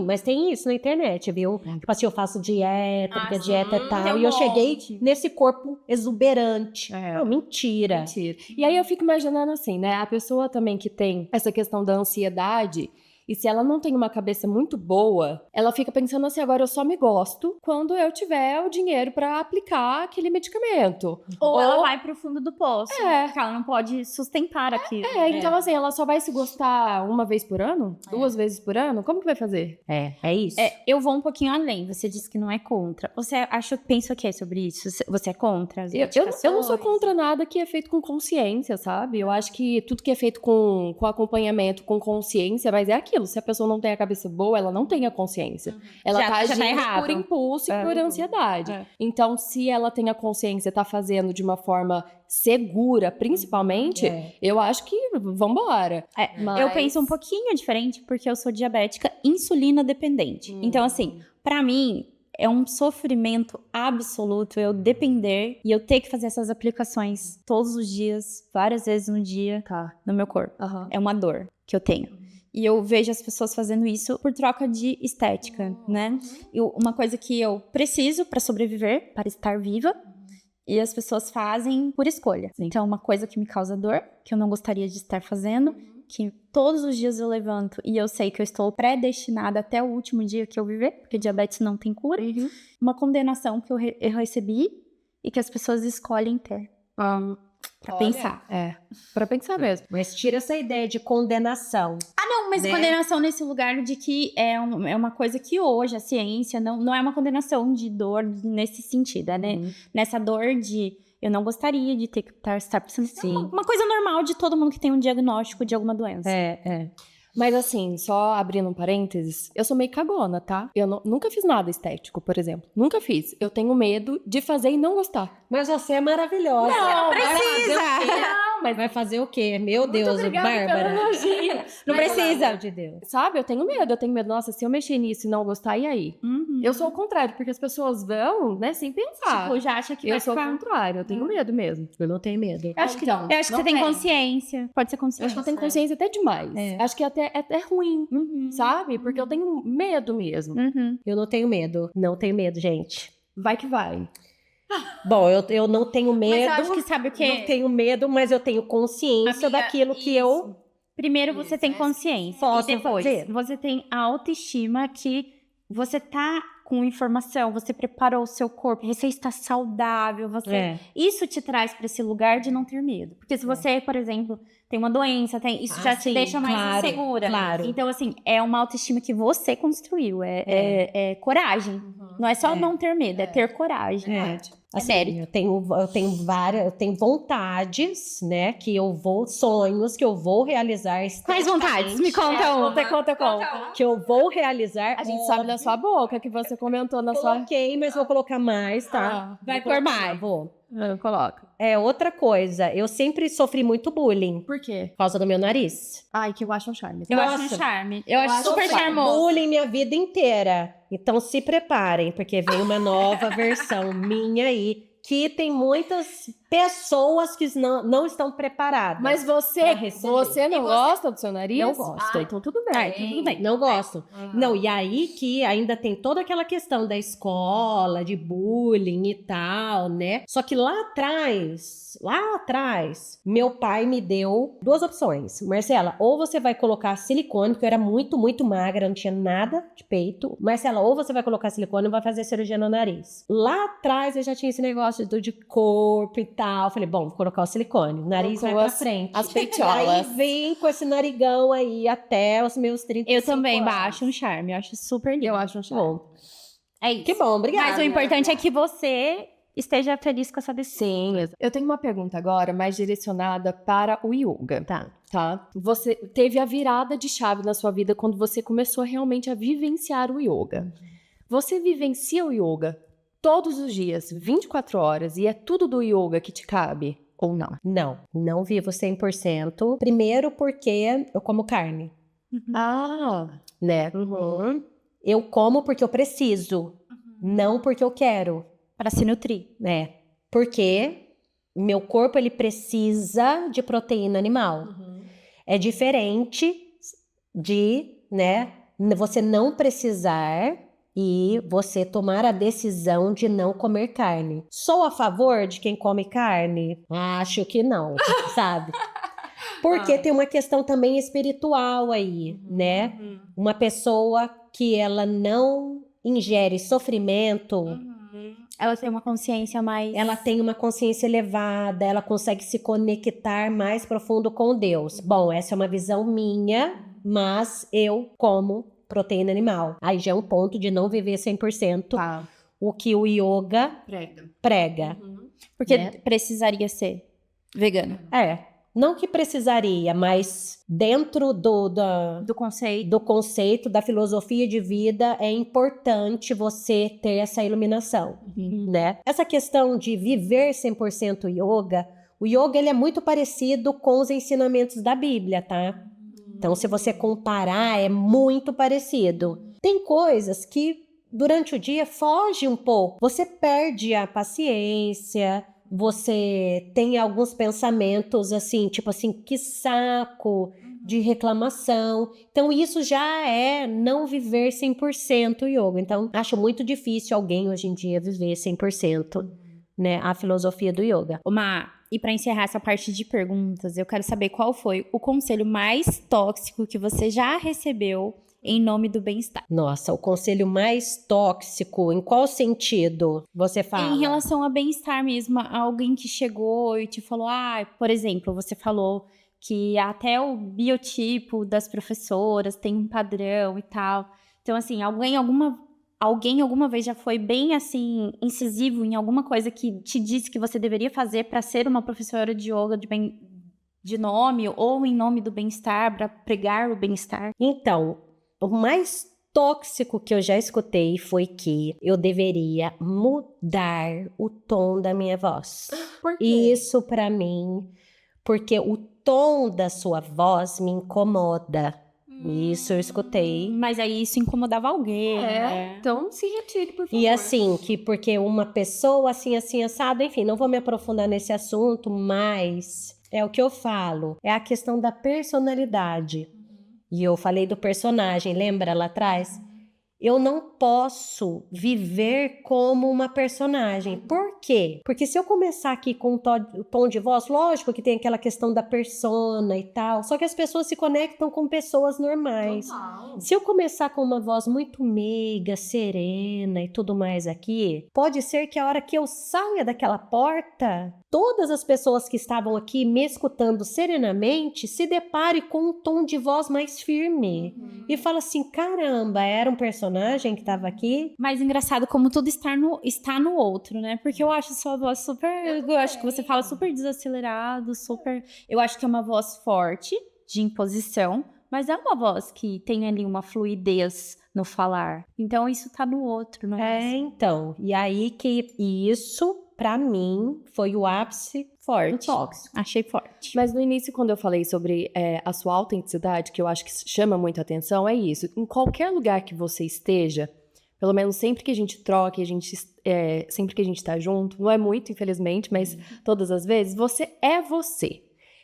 Speaker 3: Mas tem isso na internet, viu? Tipo assim, eu faço dieta, porque a dieta é tal. E eu cheguei nesse corpo exuberante. Não, mentira.
Speaker 2: E aí eu fico imaginando assim, né? A pessoa também que tem essa questão da ansiedade... E se ela não tem uma cabeça muito boa, ela fica pensando assim, agora eu só me gosto quando eu tiver o dinheiro pra aplicar aquele medicamento.
Speaker 1: Ou ela vai pro fundo do poço, porque ela não pode sustentar aquilo.
Speaker 2: Então assim, ela só vai se gostar uma vez por ano? 2 vezes por ano? Como que vai fazer?
Speaker 3: É isso.
Speaker 1: Eu vou um pouquinho além, você disse que não é contra. Você pensa o que sobre isso? Você é contra as medicações?
Speaker 2: Eu não sou contra nada que é feito com consciência, sabe? Eu acho que tudo que é feito com acompanhamento, com consciência, mas é aquilo. Se a pessoa não tem a cabeça boa, ela não tem a consciência. Ela tá agindo por impulso e por ansiedade. Então, se ela tem a consciência, tá fazendo de uma forma segura, principalmente, eu acho que vambora.
Speaker 1: Eu penso um pouquinho diferente, porque eu sou diabética insulina dependente. Então, assim, pra mim... É um sofrimento absoluto eu depender e eu ter que fazer essas aplicações todos os dias, várias vezes no dia, no meu corpo. É uma dor que eu tenho. E eu vejo as pessoas fazendo isso por troca de estética, né? Uma coisa que eu preciso para sobreviver, para estar viva, e as pessoas fazem por escolha. Então, uma coisa que me causa dor, que eu não gostaria de estar fazendo, que todos os dias eu levanto e eu sei que eu estou predestinada até o último dia que eu viver, porque diabetes não tem cura. Uma condenação que eu recebi e que as pessoas escolhem ter. Pra pensar.
Speaker 2: Pra pensar mesmo.
Speaker 3: Mas tira essa ideia de condenação.
Speaker 1: Não, mas condenação nesse lugar de que é uma coisa que hoje a ciência não é uma condenação de dor nesse sentido, né? Nessa dor de... Eu não gostaria de ter que estar pensando assim. Uma coisa normal de todo mundo que tem um diagnóstico de alguma doença.
Speaker 2: Mas assim, só abrindo um parênteses, eu sou meio cagona, tá? Eu nunca fiz nada estético, por exemplo. Nunca fiz. Eu tenho medo de fazer e não gostar.
Speaker 3: Mas você é maravilhosa.
Speaker 1: Não precisa!
Speaker 3: Mas vai fazer o quê? Meu
Speaker 2: Muito
Speaker 3: Deus,
Speaker 2: obrigada pelo
Speaker 3: Bárbara.
Speaker 2: elogio.
Speaker 1: Não
Speaker 2: Mas,
Speaker 1: precisa.
Speaker 3: Pelo amor de Deus.
Speaker 2: sabe, eu tenho medo. Nossa, se eu mexer nisso e não gostar, e aí?
Speaker 1: Uhum.
Speaker 2: Eu sou o contrário, porque as pessoas vão, né, sem pensar.
Speaker 1: Tipo, já acha que vai
Speaker 2: eu sou o
Speaker 1: ficar...
Speaker 2: contrário, eu tenho medo mesmo.
Speaker 3: Eu não tenho medo.
Speaker 1: Eu acho que,
Speaker 2: Então,
Speaker 1: eu acho que
Speaker 2: não
Speaker 1: você tem
Speaker 2: tem.
Speaker 1: consciência. Pode ser
Speaker 2: Eu
Speaker 1: consciência.
Speaker 2: acho que eu tenho consciência até demais.
Speaker 1: É.
Speaker 2: Acho que até é ruim,
Speaker 1: Uhum.
Speaker 2: sabe? Porque eu tenho medo mesmo.
Speaker 1: Uhum.
Speaker 3: Eu não tenho medo. Não tenho medo, gente.
Speaker 2: Vai que vai.
Speaker 3: Bom, eu não tenho medo.
Speaker 1: Mas eu acho que sabe o quê?
Speaker 3: Não tenho medo, mas eu tenho consciência
Speaker 1: Amiga,
Speaker 3: daquilo que
Speaker 1: isso.
Speaker 3: eu
Speaker 1: Primeiro você tem
Speaker 2: né?
Speaker 1: consciência.
Speaker 3: Posso
Speaker 1: e depois
Speaker 3: fazer.
Speaker 1: você tem a autoestima que você tá com informação, você preparou o seu corpo, você está saudável, você... Isso te traz para esse lugar de não ter medo. Porque se você, por exemplo, tem uma doença, isso já te
Speaker 3: sim,
Speaker 1: deixa mais
Speaker 3: claro,
Speaker 1: insegura.
Speaker 3: claro.
Speaker 1: Então, assim, é uma autoestima que você construiu. É coragem. Não é só
Speaker 3: É.
Speaker 1: não ter medo, é ter coragem.
Speaker 3: Assim,
Speaker 1: mérito.
Speaker 3: eu tenho vontades, né, sonhos que eu vou realizar.
Speaker 1: Quais vontades? Me conta uma.
Speaker 2: Conta.
Speaker 3: Que eu vou realizar.
Speaker 2: A gente sabe da sua boca que você comentou na sua...
Speaker 3: Coloquei, mas vou colocar mais, tá?
Speaker 1: Vai
Speaker 3: Vou
Speaker 1: por
Speaker 3: colocar,
Speaker 1: mais.
Speaker 3: Vou.
Speaker 2: Coloca.
Speaker 3: Outra coisa, eu sempre sofri muito bullying
Speaker 2: Por quê?
Speaker 3: por causa do meu nariz.
Speaker 2: Ai, que eu acho um charme.
Speaker 1: Eu acho um
Speaker 3: Nossa.
Speaker 1: charme. Eu acho
Speaker 2: acho
Speaker 1: super
Speaker 2: um charme.
Speaker 1: charmoso.
Speaker 3: Bullying minha vida inteira. Então se preparem, porque vem uma nova versão minha aí, que tem muitas pessoas que não estão preparadas.
Speaker 2: Mas
Speaker 3: Pra
Speaker 2: você
Speaker 3: receber.
Speaker 2: não gosta do seu nariz?
Speaker 3: Não gosto.
Speaker 2: Ah, então tudo bem.
Speaker 1: Tudo bem.
Speaker 3: Não gosto. Não, e aí que ainda tem toda aquela questão da escola, de bullying e tal, né? Só que lá atrás, meu pai me deu duas opções. Marcela, ou você vai colocar silicone, porque eu era muito, muito magra, não tinha nada de peito. Marcela, ou você vai colocar silicone ou vai fazer cirurgia no nariz. Lá atrás eu já tinha esse negócio de corpo e tal. Falei, bom, vou colocar o silicone. O nariz vai pra frente.
Speaker 2: As
Speaker 3: Aí
Speaker 2: peitiolas.
Speaker 3: vem com esse narigão aí até os meus 35
Speaker 1: Eu também
Speaker 3: anos.
Speaker 1: acho um charme. Eu acho super lindo.
Speaker 2: Eu acho um charme.
Speaker 3: Bom,
Speaker 1: É isso.
Speaker 3: que bom, obrigada.
Speaker 1: Mas o importante é que você esteja feliz com essa decisão.
Speaker 2: Sim, eu tenho uma pergunta agora mais direcionada para o yoga. Tá? Você teve a virada de chave na sua vida quando você começou realmente a vivenciar o yoga. Você vivencia o yoga todos os dias, 24 horas, e é tudo do yoga que te cabe? Ou não?
Speaker 3: Não vivo 100%. Primeiro porque eu como carne,
Speaker 2: Ah,
Speaker 3: né? Eu como porque eu preciso, não porque eu quero,
Speaker 1: Para se nutrir.
Speaker 3: né? Porque meu corpo, ele precisa de proteína animal. É diferente de, né, você não precisar e você tomar a decisão de não comer carne. Sou a favor de quem come carne? Acho que não, sabe? Porque tem uma questão também espiritual aí, né? Uma pessoa que ela não ingere sofrimento,
Speaker 1: Ela tem uma consciência mais...
Speaker 3: ela tem uma consciência elevada, ela consegue se conectar mais profundo com Deus. Bom, essa é uma visão minha, mas eu como proteína animal. Aí já é um ponto de não viver 100%
Speaker 2: tá.
Speaker 3: o que o yoga prega.
Speaker 1: Porque
Speaker 3: né?
Speaker 1: precisaria ser vegana.
Speaker 3: Não que precisaria, mas dentro
Speaker 1: Do conceito.
Speaker 3: do conceito, da filosofia de vida, é importante você ter essa iluminação, né? Essa questão de viver 100% yoga, o yoga ele é muito parecido com os ensinamentos da Bíblia, tá? Então, se você comparar, é muito parecido. Tem coisas que durante o dia foge um pouco. Você perde a paciência, você tem alguns pensamentos assim, tipo assim, que saco de reclamação. Então, isso já é não viver 100% yoga. Então, acho muito difícil alguém hoje em dia viver 100%, né, a filosofia do yoga.
Speaker 1: E para encerrar essa parte de perguntas, eu quero saber qual foi o conselho mais tóxico que você já recebeu em nome do bem-estar.
Speaker 3: Nossa, o conselho mais tóxico, em qual sentido você fala?
Speaker 1: Em relação a bem-estar mesmo, alguém que chegou e te falou, por exemplo, você falou que até o biotipo das professoras tem um padrão e tal. Então, assim, alguém alguma vez já foi bem, assim, incisivo em alguma coisa que te disse que você deveria fazer para ser uma professora de yoga de nome ou em nome do bem-estar, para pregar o bem-estar?
Speaker 3: Então, o mais tóxico que eu já escutei foi que eu deveria mudar o tom da minha voz.
Speaker 2: Por quê?
Speaker 3: Isso pra mim porque o tom da sua voz me incomoda. Isso eu escutei.
Speaker 1: Mas aí isso incomodava alguém, né?
Speaker 2: Então se retire, por favor.
Speaker 3: E assim, que porque uma pessoa assim, assado, enfim, não vou me aprofundar nesse assunto, mas é o que eu falo, é a questão da personalidade. E eu falei do personagem, lembra lá atrás? Eu não posso viver como uma personagem. Por quê? Porque se eu começar aqui com o tom de voz, lógico que tem aquela questão da persona e tal, só que as pessoas se conectam com pessoas normais. Se eu começar com uma voz muito meiga, serena e tudo mais aqui, pode ser que a hora que eu saia daquela porta, todas as pessoas que estavam aqui me escutando serenamente se deparem com um tom de voz mais firme. E fala assim, caramba, era um personagem que estava aqui.
Speaker 1: Mas engraçado como tudo está no outro, né? Porque eu acho sua voz super... Eu acho que você fala super desacelerado, super... Eu acho que é uma voz forte, de imposição, mas é uma voz que tem ali uma fluidez no falar. Então isso tá no outro, né?
Speaker 3: Então. E aí que isso, pra mim, foi o ápice
Speaker 1: Forte.
Speaker 2: Tóxico.
Speaker 1: Achei forte.
Speaker 2: Mas no início, quando eu falei sobre a sua autenticidade, que eu acho que chama muito a atenção, é isso. Em qualquer lugar que você esteja, pelo menos sempre que a gente troca, sempre que a gente tá junto, não é muito, infelizmente, mas todas as vezes, você é você.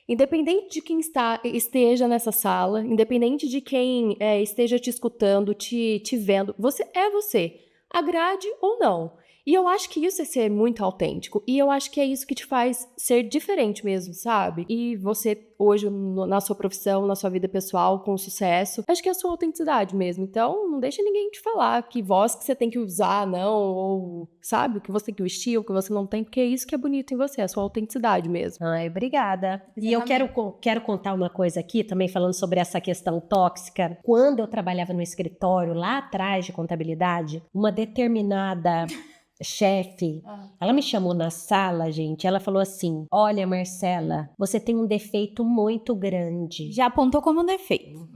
Speaker 2: Independente de quem esteja nessa sala, independente de quem esteja te escutando, te vendo, você é você. Agrade ou não. E eu acho que isso é ser muito autêntico. E eu acho que é isso que te faz ser diferente mesmo, sabe? E você, hoje, na sua profissão, na sua vida pessoal, com sucesso, acho que é a sua autenticidade mesmo. Então, não deixa ninguém te falar que voz que você tem que usar, não, ou, sabe, o que você tem que vestir, o que você não tem, porque é isso que é bonito em você, a sua autenticidade mesmo.
Speaker 3: Ai, obrigada. E eu quero contar uma coisa aqui, também falando sobre essa questão tóxica. Quando eu trabalhava no escritório, lá atrás de contabilidade, uma determinada chefe, ela me chamou na sala, gente, ela falou assim, olha, Marcela, você tem um defeito muito grande.
Speaker 1: Já apontou como um defeito.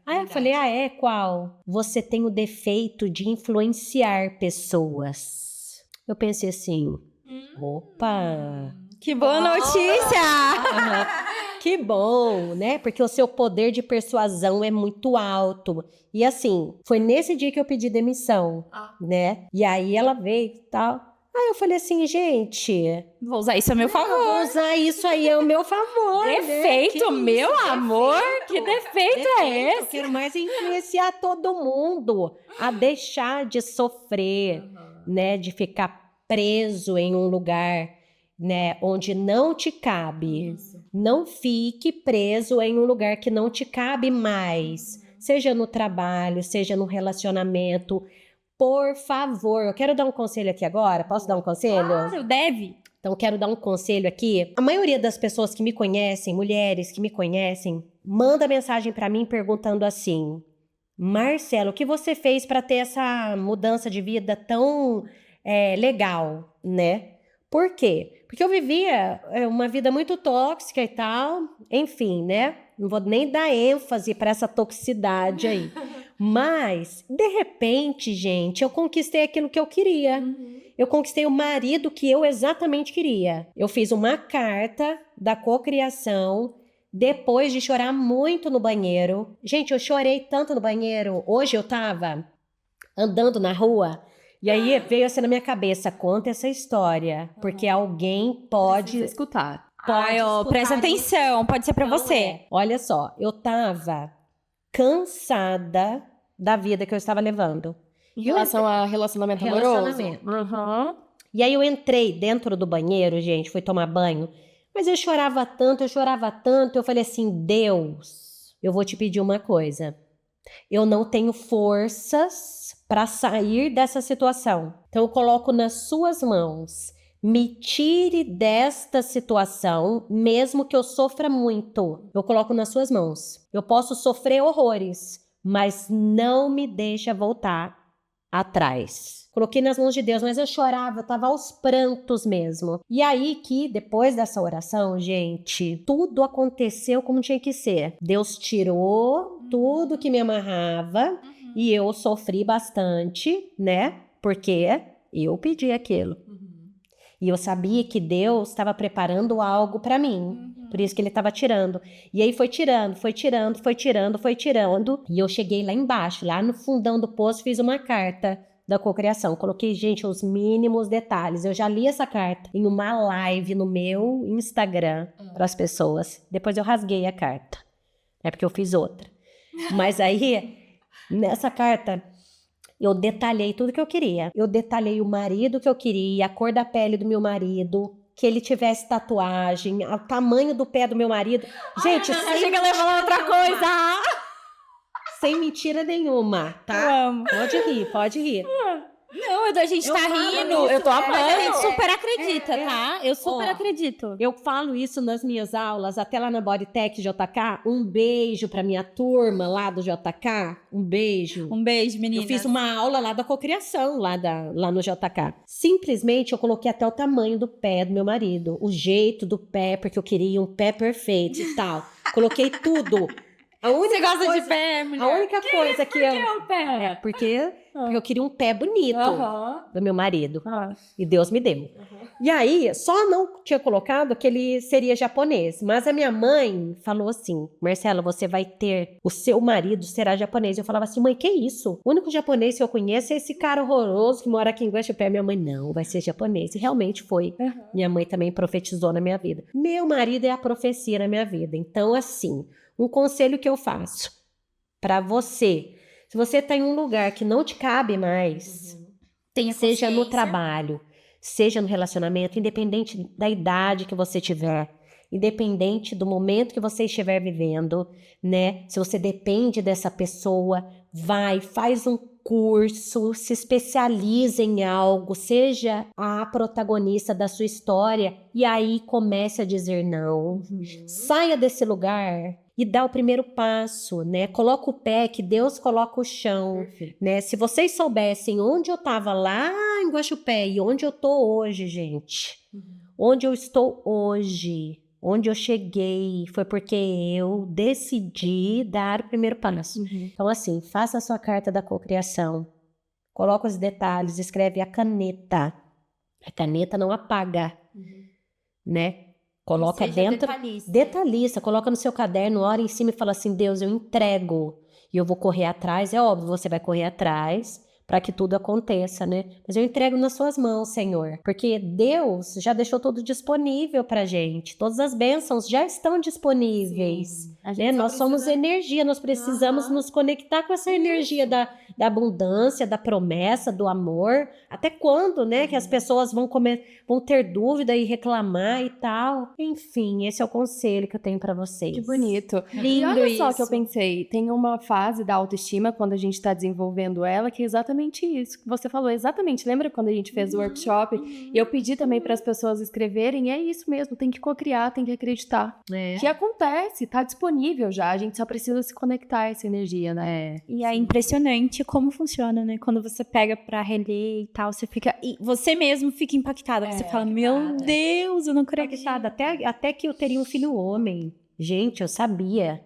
Speaker 3: Aí eu falei, qual? Você tem o defeito de influenciar pessoas. Eu pensei assim, opa...
Speaker 1: Que boa notícia!
Speaker 3: Que bom, né? Porque o seu poder de persuasão é muito alto. E assim, foi nesse dia que eu pedi demissão, né? E aí ela veio e tal. Aí eu falei assim, gente...
Speaker 1: Vou usar isso a meu
Speaker 3: Eu
Speaker 1: favor.
Speaker 3: vou usar isso aí ao meu favor.
Speaker 1: Defeito,
Speaker 3: né?
Speaker 1: meu
Speaker 3: isso,
Speaker 1: amor? Que defeito é
Speaker 3: Eu
Speaker 1: esse?
Speaker 3: quero mais influenciar todo mundo a deixar de sofrer, né? De ficar preso em um lugar, né? Onde não te cabe. Não fique preso em um lugar que não te cabe mais. Seja no trabalho, seja no relacionamento. Por favor, eu quero dar um conselho aqui agora. Posso dar um conselho?
Speaker 1: Claro, deve.
Speaker 3: Então, quero dar um conselho aqui. A maioria das pessoas que me conhecem, mulheres que me conhecem, manda mensagem pra mim perguntando assim: Marcelo, o que você fez pra ter essa mudança de vida tão legal, né? Por quê? Porque eu vivia uma vida muito tóxica e tal, enfim, né? Não vou nem dar ênfase pra essa toxicidade aí. Mas, de repente, gente, eu conquistei aquilo que eu queria. Eu conquistei o marido que eu exatamente queria. Eu fiz uma carta da cocriação depois de chorar muito no banheiro. Gente, eu chorei tanto no banheiro. Hoje eu tava andando na rua e aí veio assim na minha cabeça, conta essa história, porque alguém pode
Speaker 2: Precisa escutar.
Speaker 1: Presta atenção, pode ser pra você.
Speaker 3: Olha só, eu tava cansada da vida que eu estava levando.
Speaker 2: Em relação a relacionamento amoroso?
Speaker 3: E aí eu entrei dentro do banheiro, gente, fui tomar banho, mas eu chorava tanto, eu falei assim, Deus, eu vou te pedir uma coisa. Eu não tenho forças para sair dessa situação. Então eu coloco nas suas mãos. Me tire desta situação, mesmo que eu sofra muito. Eu coloco nas suas mãos. Eu posso sofrer horrores, mas não me deixa voltar atrás. Coloquei nas mãos de Deus, mas eu chorava, eu tava aos prantos mesmo. E aí que, depois dessa oração, gente, tudo aconteceu como tinha que ser. Deus tirou tudo que me amarrava e eu sofri bastante, né? Porque eu pedi aquilo. E eu sabia que Deus estava preparando algo para mim. Por isso que ele estava tirando. E aí foi tirando. E eu cheguei lá embaixo, lá no fundão do poço, fiz uma carta da cocriação. Coloquei, gente, os mínimos detalhes. Eu já li essa carta em uma live no meu Instagram para as pessoas. Depois eu rasguei a carta. É porque eu fiz outra. Mas aí, nessa carta, eu detalhei tudo que eu queria. Eu detalhei o marido que eu queria, a cor da pele do meu marido, que ele tivesse tatuagem, o tamanho do pé do meu marido. Gente,
Speaker 1: Chega a levar outra coisa.
Speaker 3: sem mentira nenhuma, tá?
Speaker 1: Eu amo.
Speaker 3: Pode rir.
Speaker 1: Não, a gente
Speaker 3: Eu
Speaker 1: tá
Speaker 3: falo
Speaker 1: rindo,
Speaker 3: isso,
Speaker 1: eu tô amando.
Speaker 3: mas
Speaker 1: A gente super acredita, tá? Eu super
Speaker 3: Ó,
Speaker 1: acredito.
Speaker 3: Eu falo isso nas minhas aulas, até lá na Bodytech JK. Um beijo pra minha turma lá do JK. Um beijo.
Speaker 1: Um beijo, meninas.
Speaker 3: Eu fiz uma aula lá da cocriação, lá no JK. Simplesmente eu coloquei até o tamanho do pé do meu marido, o jeito do pé, porque eu queria um pé perfeito e tal. Coloquei tudo.
Speaker 1: Você gosta de pé, mulher?
Speaker 3: A única coisa que eu...
Speaker 1: o pé?
Speaker 3: Porque eu queria um pé bonito do meu marido.
Speaker 1: Ah.
Speaker 3: E Deus me deu. E aí, só não tinha colocado que ele seria japonês. Mas a minha mãe falou assim, Marcela, você vai ter... O seu marido será japonês. Eu falava assim, mãe, que isso? O único japonês que eu conheço é esse cara horroroso que mora aqui em Guaxupé. Minha mãe, não, vai ser japonês. E realmente foi. Minha mãe também profetizou na minha vida. Meu marido é a profecia na minha vida. Então, assim, um conselho que eu faço pra você... Se você tá em um lugar que não te cabe mais,
Speaker 1: Tenha
Speaker 3: seja no
Speaker 1: consciência.
Speaker 3: trabalho, seja no relacionamento, independente da idade que você tiver, independente do momento que você estiver vivendo, né? Se você depende dessa pessoa, faz um curso, se especialize em algo, seja a protagonista da sua história e aí comece a dizer não. Saia desse lugar e dá o primeiro passo, né? Coloca o pé, que Deus coloca o chão, né? Se vocês soubessem onde eu tava lá em Guaxupé e onde eu tô hoje, gente, onde eu estou hoje, onde eu cheguei, foi porque eu decidi dar o primeiro passo. Então, assim, faça a sua carta da cocriação, coloca os detalhes, escreve a caneta. A caneta não apaga, né? Coloca dentro... Detalhista, coloca no seu caderno, ora em cima e fala assim, Deus, eu entrego e eu vou correr atrás. É óbvio, você vai correr atrás para que tudo aconteça, né? Mas eu entrego nas suas mãos, Senhor, porque Deus já deixou tudo disponível pra gente. Todas as bênçãos já estão disponíveis, né? Nós somos energia, nós precisamos nos conectar com essa energia da abundância, da promessa, do amor. Até quando, né, que as pessoas vão ter dúvida e reclamar e tal. Enfim, esse é o conselho que eu tenho pra vocês.
Speaker 2: Que bonito. E
Speaker 1: Lindo
Speaker 2: olha só o que eu
Speaker 1: isso.
Speaker 2: pensei, tem uma fase da autoestima, quando a gente está desenvolvendo ela, que é exatamente isso que você falou, exatamente. Lembra quando a gente fez o workshop? E eu pedi também para as pessoas escreverem, e é isso mesmo, tem que cocriar, tem que acreditar. Que acontece, tá disponível já, a gente só precisa se conectar a essa energia, né?
Speaker 1: E é impressionante como funciona, né? Quando você pega pra reler e tal, você fica... E você mesmo fica impactada. Você fala, meu Deus, eu não acredito.
Speaker 3: Até que eu teria um filho homem. Gente, eu sabia.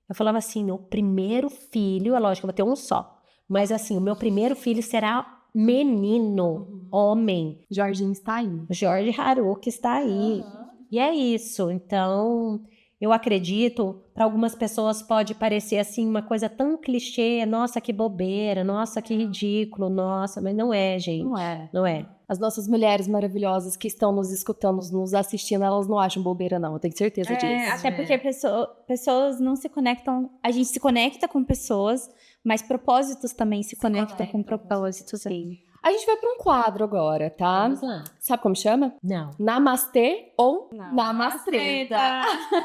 Speaker 3: Eu falava assim, o primeiro filho, é lógico, eu vou ter um só. Mas assim, o meu primeiro filho será menino, homem.
Speaker 2: Jorginho está aí.
Speaker 3: Jorge Haruki está aí. E é isso. Então, eu acredito, para algumas pessoas pode parecer assim uma coisa tão clichê, nossa, que bobeira, nossa, que ridículo, nossa, mas não é, gente.
Speaker 2: Não é.
Speaker 3: Não é.
Speaker 2: As nossas mulheres maravilhosas que estão nos escutando, nos assistindo, elas não acham bobeira, não. Eu tenho certeza disso.
Speaker 1: Até porque pessoas não se conectam... A gente se conecta com pessoas, mas propósitos também se conectam com propósitos. Sim.
Speaker 2: A gente vai para um quadro agora, tá?
Speaker 3: Vamos lá.
Speaker 2: Sabe como chama?
Speaker 3: Não.
Speaker 2: Namastê ou Namastreta.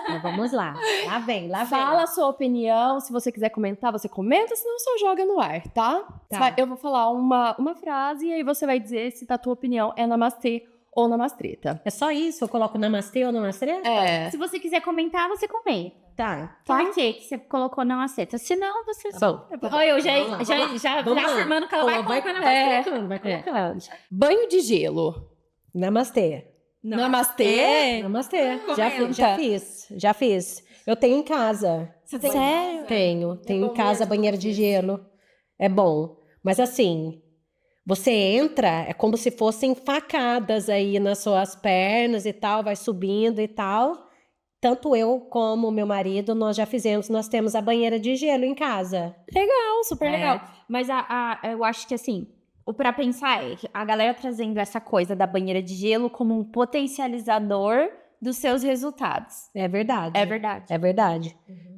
Speaker 3: Então, vamos lá. Lá vem.
Speaker 2: Fala a sua opinião. Se você quiser comentar, você comenta, senão só joga no ar, tá?
Speaker 3: Tá.
Speaker 2: Eu vou falar uma frase e aí você vai dizer se a tua opinião é namastê ou namastreta.
Speaker 3: É só isso? Eu coloco namastê ou namastê?
Speaker 2: É.
Speaker 1: Se você quiser comentar, você comenta.
Speaker 3: Tá.
Speaker 1: Por que você colocou não aceita? Senão você...
Speaker 3: Bom.
Speaker 1: Olha, eu já
Speaker 3: Vamos lá.
Speaker 1: afirmando que ela vai colocar na
Speaker 3: colocando, vai colocando.
Speaker 2: Banho de gelo.
Speaker 3: Namastê.
Speaker 2: Namastê?
Speaker 3: Namastê.
Speaker 2: Comenta.
Speaker 3: Já fiz. Eu tenho em casa.
Speaker 1: Você tem... Sério?
Speaker 3: Tenho em casa banheiro de gelo. É bom. Mas assim, Você entra, é como se fossem facadas aí nas suas pernas e tal, vai subindo e tal. Tanto eu como meu marido, nós temos a banheira de gelo em casa.
Speaker 1: Legal, super
Speaker 3: É.
Speaker 1: legal. Mas eu acho que assim, o pra pensar é que a galera trazendo essa coisa da banheira de gelo como um potencializador dos seus resultados.
Speaker 3: É verdade.
Speaker 1: É verdade.
Speaker 3: É verdade.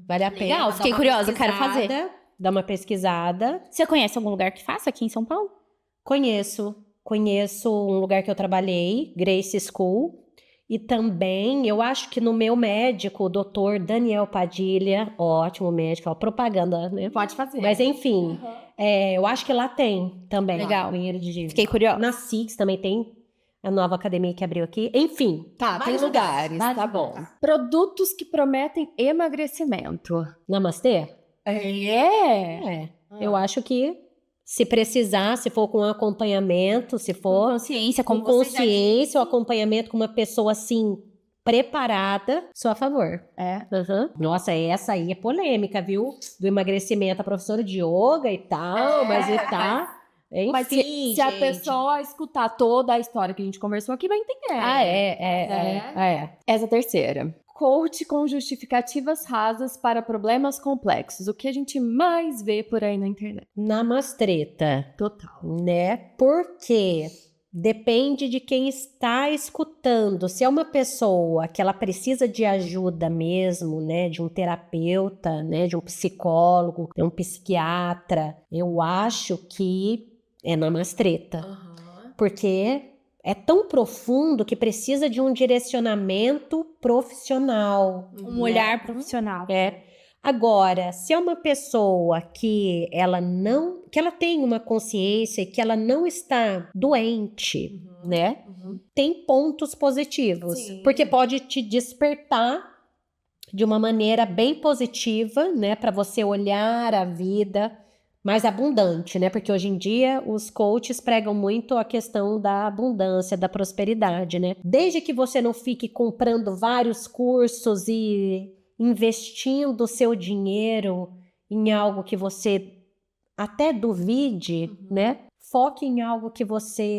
Speaker 3: Vale a pena.
Speaker 1: Legal,
Speaker 3: dar
Speaker 1: fiquei
Speaker 3: uma
Speaker 1: curiosa, quero fazer.
Speaker 3: pesquisada, Dar uma pesquisada.
Speaker 1: Você conhece algum lugar que faça aqui em São Paulo?
Speaker 3: Conheço um lugar que eu trabalhei, Grace School. E também, eu acho que no meu médico, o doutor Daniel Padilha, ótimo médico, ó, propaganda, né?
Speaker 1: Pode fazer.
Speaker 3: Mas enfim, eu acho que lá tem também.
Speaker 1: Legal.
Speaker 3: Banheiro de gelo.
Speaker 1: Fiquei curiosa.
Speaker 3: Na Six também tem a nova academia que abriu aqui. Enfim.
Speaker 2: Tá, tem
Speaker 3: vários
Speaker 2: lugares,
Speaker 3: vários
Speaker 2: tá bom.
Speaker 3: lugares.
Speaker 2: Produtos que prometem emagrecimento.
Speaker 3: Namastê?
Speaker 2: É.
Speaker 3: Eu acho que se precisar, se for com acompanhamento, se
Speaker 1: Com
Speaker 3: for
Speaker 1: consciência,
Speaker 3: com
Speaker 1: como você já
Speaker 3: consciência, o acompanhamento com uma pessoa assim, preparada, sou a favor.
Speaker 2: É.
Speaker 3: Uhum. Nossa, essa aí é polêmica, viu? Do emagrecimento, a professora de yoga e tal, mas e tá. Enfim,
Speaker 2: Mas se a
Speaker 3: gente.
Speaker 2: pessoa escutar toda a história que a gente conversou aqui, vai entender.
Speaker 3: É.
Speaker 2: Essa terceira. Coach com justificativas rasas para problemas complexos. O que a gente mais vê por aí na internet.
Speaker 3: Namastreta,
Speaker 2: Total.
Speaker 3: né? Porque depende de quem está escutando. Se é uma pessoa que ela precisa de ajuda mesmo, né? De um terapeuta, né? De um psicólogo, de um psiquiatra, eu acho que é namastreta. Porque é tão profundo que precisa de um direcionamento profissional.
Speaker 1: um olhar profissional.
Speaker 3: Agora, se é uma pessoa que ela tem uma consciência e que ela não está doente, né? Tem pontos positivos,
Speaker 2: Sim.
Speaker 3: porque pode te despertar de uma maneira bem positiva, né, para você olhar a vida mais abundante, né? Porque hoje em dia os coaches pregam muito a questão da abundância, da prosperidade, né? Desde que você não fique comprando vários cursos e investindo o seu dinheiro em algo que você até duvide, né? Foque em algo que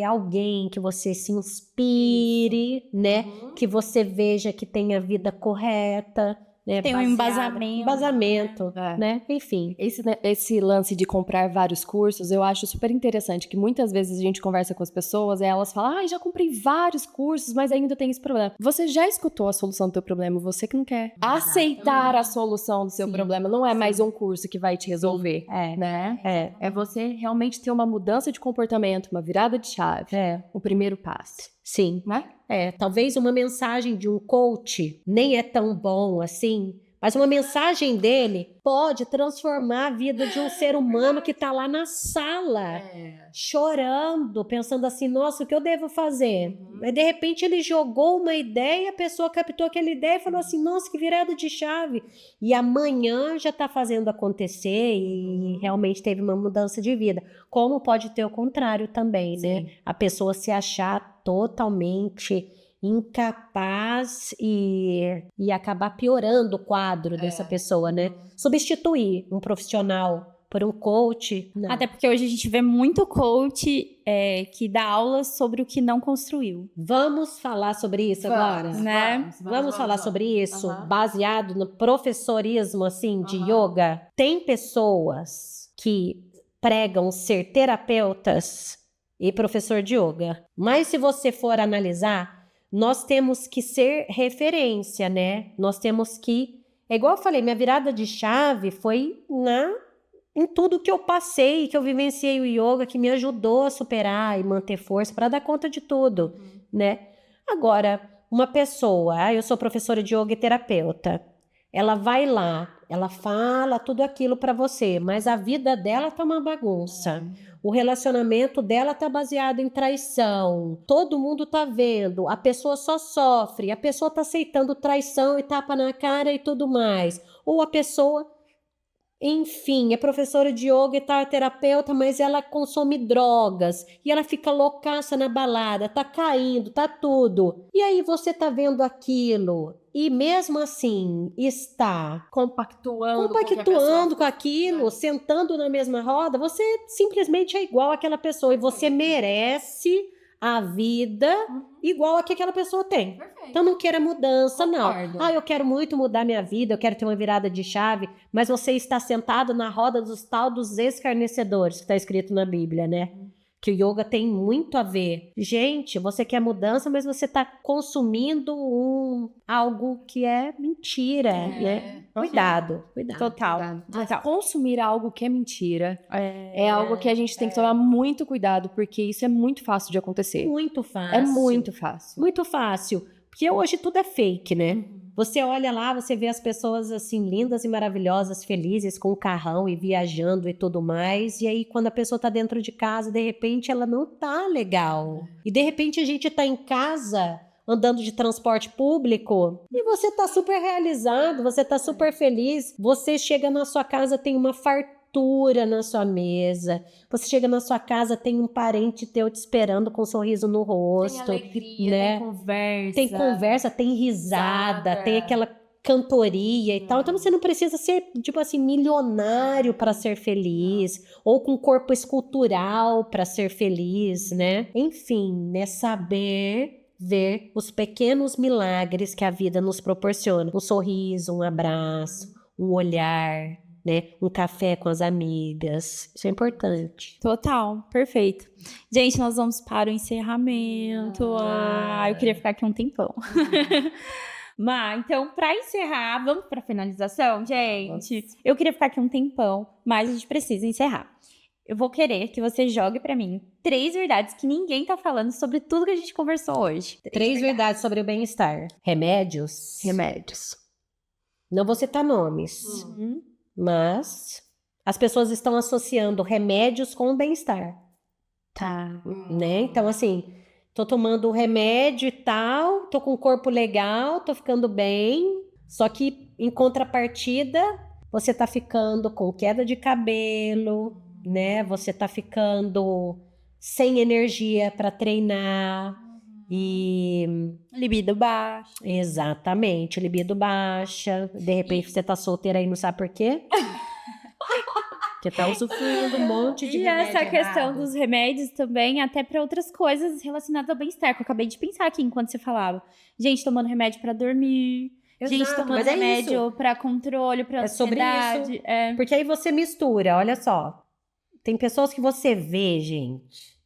Speaker 3: alguém que você se inspire, né? Que você veja que tem a vida correta, né?
Speaker 1: Tem um embasamento.
Speaker 3: Embasamento,
Speaker 2: É.
Speaker 3: né? Enfim.
Speaker 2: Esse lance de comprar vários cursos, eu acho super interessante, que muitas vezes a gente conversa com as pessoas e elas falam, já comprei vários cursos, mas ainda tem esse problema. Você já escutou a solução do teu problema, você que não quer aceitar a solução do seu problema, não é mais um curso que vai te resolver, né? É você realmente ter uma mudança de comportamento, uma virada de chave, o primeiro passo,
Speaker 3: Sim.
Speaker 2: né?
Speaker 3: Talvez uma mensagem de um coach nem é tão bom assim, mas uma mensagem dele pode transformar a vida de um ser humano que tá lá na sala, chorando, pensando assim, nossa, o que eu devo fazer? Mas de repente ele jogou uma ideia, a pessoa captou aquela ideia e falou assim, nossa, que virada de chave. E amanhã já tá fazendo acontecer e realmente teve uma mudança de vida. Como pode ter o contrário também, né? A pessoa se achar totalmente incapaz e acabar piorando o quadro dessa pessoa, né? Substituir um profissional por um coach. Não.
Speaker 1: Até porque hoje a gente vê muito coach que dá aulas sobre o que não construiu.
Speaker 3: Vamos falar sobre isso agora?
Speaker 1: Né?
Speaker 3: Vamos falar sobre isso, baseado no professorismo, assim, de yoga. Tem pessoas que pregam ser terapeutas e professor de yoga. Mas se você for analisar, nós temos que ser referência, né? Nós temos que... É igual eu falei, minha virada de chave foi em tudo que eu passei, que eu vivenciei o yoga, que me ajudou a superar e manter força para dar conta de tudo, né? Agora, uma pessoa, eu sou professora de yoga e terapeuta, ela vai lá, ela fala tudo aquilo para você, mas a vida dela tá uma bagunça. O relacionamento dela tá baseado em traição. Todo mundo tá vendo. A pessoa só sofre. A pessoa tá aceitando traição e tapa na cara e tudo mais. Ou a pessoa enfim, é professora de yoga e tal, é terapeuta, mas ela consome drogas e ela fica loucaça na balada, tá caindo, tá tudo. E aí você tá vendo aquilo e mesmo assim está
Speaker 2: Compactuando
Speaker 3: com aquilo, sentando na mesma roda, você simplesmente é igual àquela pessoa e você merece a vida igual a que aquela pessoa tem. Então não queira mudança, não. Eu quero muito mudar minha vida, eu quero ter uma virada de chave, mas você está sentado na roda dos escarnecedores, que está escrito na Bíblia, né? Que o yoga tem muito a ver. Gente, você quer mudança, mas você está consumindo algo que é mentira, né? Cuidado.
Speaker 1: Total.
Speaker 2: Consumir algo que é mentira é algo que a gente tem que tomar muito cuidado, porque isso é muito fácil de acontecer.
Speaker 3: Muito fácil.
Speaker 2: É muito fácil.
Speaker 3: Muito fácil. Porque hoje tudo é fake, né? Você olha lá, você vê as pessoas assim, lindas e maravilhosas, felizes, com o carrão e viajando e tudo mais. E aí, quando a pessoa tá dentro de casa, de repente, ela não tá legal. E de repente, a gente tá em casa, andando de transporte público, e você tá super realizado, você tá super feliz. Você chega na sua casa, tem uma fartura na sua mesa. Você chega na sua casa, tem um parente teu te esperando com um sorriso no rosto.
Speaker 2: Tem alegria,
Speaker 3: né?
Speaker 2: tem conversa.
Speaker 3: Tem conversa, tem risada, tem aquela cantoria e tal. Então você não precisa ser, tipo assim, milionário para ser feliz, ou com corpo escultural para ser feliz, né? Enfim, né? Saber ver os pequenos milagres que a vida nos proporciona. Um sorriso, um abraço, um olhar, né? Um café com as amigas. Isso é importante.
Speaker 1: Total, perfeito. Gente, nós vamos para o encerramento. Eu queria ficar aqui um tempão. Mas, então, para encerrar, vamos para a finalização, gente? Eu queria ficar aqui um tempão, mas a gente precisa encerrar. Eu vou querer que você jogue para mim 3 verdades que ninguém tá falando sobre tudo que a gente conversou hoje.
Speaker 3: 3 verdades sobre o bem-estar. Remédios. Não vou citar nomes. Mas as pessoas estão associando remédios com o bem-estar.
Speaker 1: Tá.
Speaker 3: Né? Então, assim, tô tomando remédio e tal, tô com o corpo legal, tô ficando bem, só que em contrapartida, você tá ficando com queda de cabelo, né? Você tá ficando sem energia para treinar e...
Speaker 1: Libido baixo.
Speaker 3: Exatamente, libido baixa. De repente você tá solteira aí, não sabe por quê? Porque tá usufruindo um monte de remédio
Speaker 1: essa questão
Speaker 3: errado.
Speaker 1: dos remédios também, até para outras coisas relacionadas ao bem-estar, que eu acabei de pensar aqui enquanto você falava. Gente tomando remédio para dormir. Gente
Speaker 3: Exato,
Speaker 1: tomando
Speaker 3: mas é
Speaker 1: remédio
Speaker 3: isso.
Speaker 1: para controle, para
Speaker 3: É sobre
Speaker 1: ansiedade.
Speaker 3: isso. Porque aí você mistura, olha só. Tem pessoas que você vê, gente,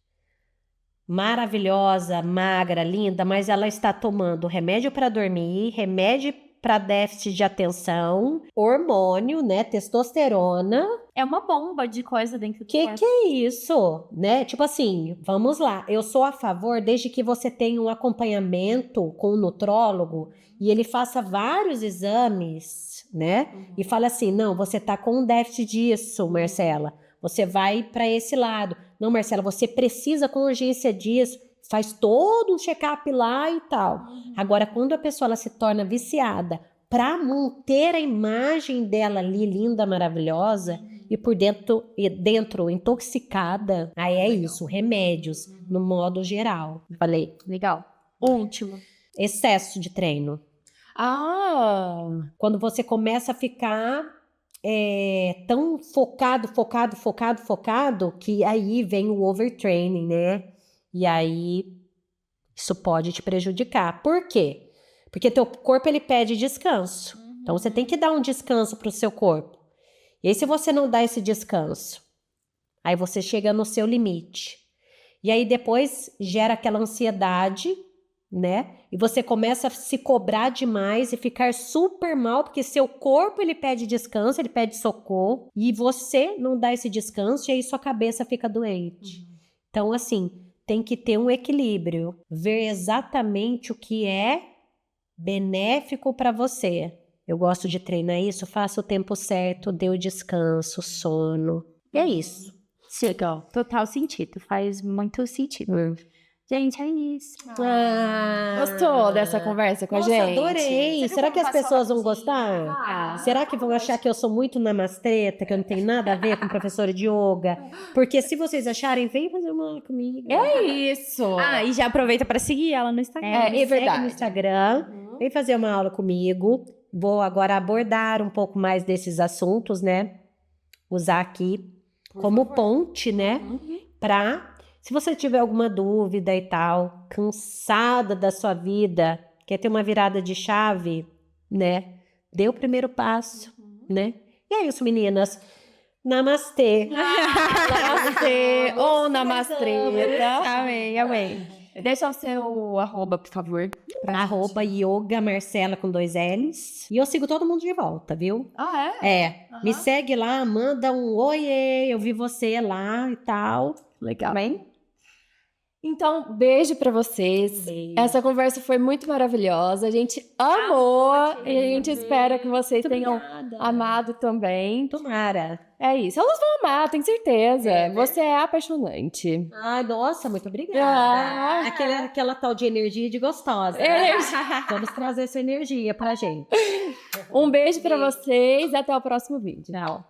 Speaker 3: maravilhosa, magra, linda, mas ela está tomando remédio para dormir, remédio para déficit de atenção, hormônio, né, testosterona.
Speaker 1: É uma bomba de coisa dentro do
Speaker 3: Que
Speaker 1: corpo.
Speaker 3: é isso, né? Tipo assim, vamos lá. Eu sou a favor desde que você tenha um acompanhamento com o nutrólogo e ele faça vários exames, né? E fala assim, não, você tá com um déficit disso, Marcela. Você vai para esse lado. Não, Marcela, você precisa com urgência disso. Faz todo um check-up lá e tal. Agora, quando a pessoa ela se torna viciada para manter a imagem dela ali linda, maravilhosa, e por dentro intoxicada, aí é isso, remédios, no modo geral. Falei,
Speaker 1: Legal. Último.
Speaker 3: excesso de treino. Quando você começa a ficar tão focado, que aí vem o overtraining, né? E aí isso pode te prejudicar. Por quê? Porque teu corpo ele pede descanso. Então você tem que dar um descanso para o seu corpo. E aí se você não dá esse descanso, aí você chega no seu limite. E aí depois gera aquela ansiedade, né? E você começa a se cobrar demais e ficar super mal, porque seu corpo ele pede descanso, ele pede socorro, e você não dá esse descanso e aí sua cabeça fica doente. Então assim, tem que ter um equilíbrio, ver exatamente o que é benéfico para você. Eu gosto de treinar isso, faço o tempo certo, dê o descanso, sono. E é isso.
Speaker 1: Legal. Total sentido. Faz muito sentido. Gente, é isso.
Speaker 2: Gostou dessa conversa com
Speaker 3: Nossa,
Speaker 2: a gente?
Speaker 3: adorei. Será que as pessoas vão gostar? Será que vão achar que eu sou muito namastreta, que eu não tenho nada a ver com professora de yoga? Porque se vocês acharem, vem fazer uma aula comigo.
Speaker 2: É isso.
Speaker 1: E já aproveita pra seguir ela no Instagram.
Speaker 3: Me segue
Speaker 2: verdade.
Speaker 3: no Instagram, vem fazer uma aula comigo. Vou agora abordar um pouco mais desses assuntos, né? Usar aqui como ponte, né? Se você tiver alguma dúvida e tal, cansada da sua vida, quer ter uma virada de chave, né? Dê o primeiro passo, né? E é isso, meninas. Namastê.
Speaker 2: Namastê ou namastreta.
Speaker 1: Amei.
Speaker 2: Deixa o seu arroba, por favor.
Speaker 3: @ Yoga Marcela com 2 L's. E eu sigo todo mundo de volta, viu? Me segue lá, manda um oiê, eu vi você lá e tal.
Speaker 2: Legal. Bem? Então, beijo pra vocês.
Speaker 3: Beijo.
Speaker 2: Essa conversa foi muito maravilhosa. A gente amou e a gente espera que vocês tenham amado também.
Speaker 3: Tomara.
Speaker 2: É isso. Elas vão amar, tenho certeza. Você é apaixonante.
Speaker 3: Ai, nossa, muito obrigada.
Speaker 2: Ah.
Speaker 3: Aquela tal de energia de gostosa. Vamos trazer essa energia pra gente.
Speaker 2: Um beijo pra vocês e até o próximo vídeo.
Speaker 3: Tchau.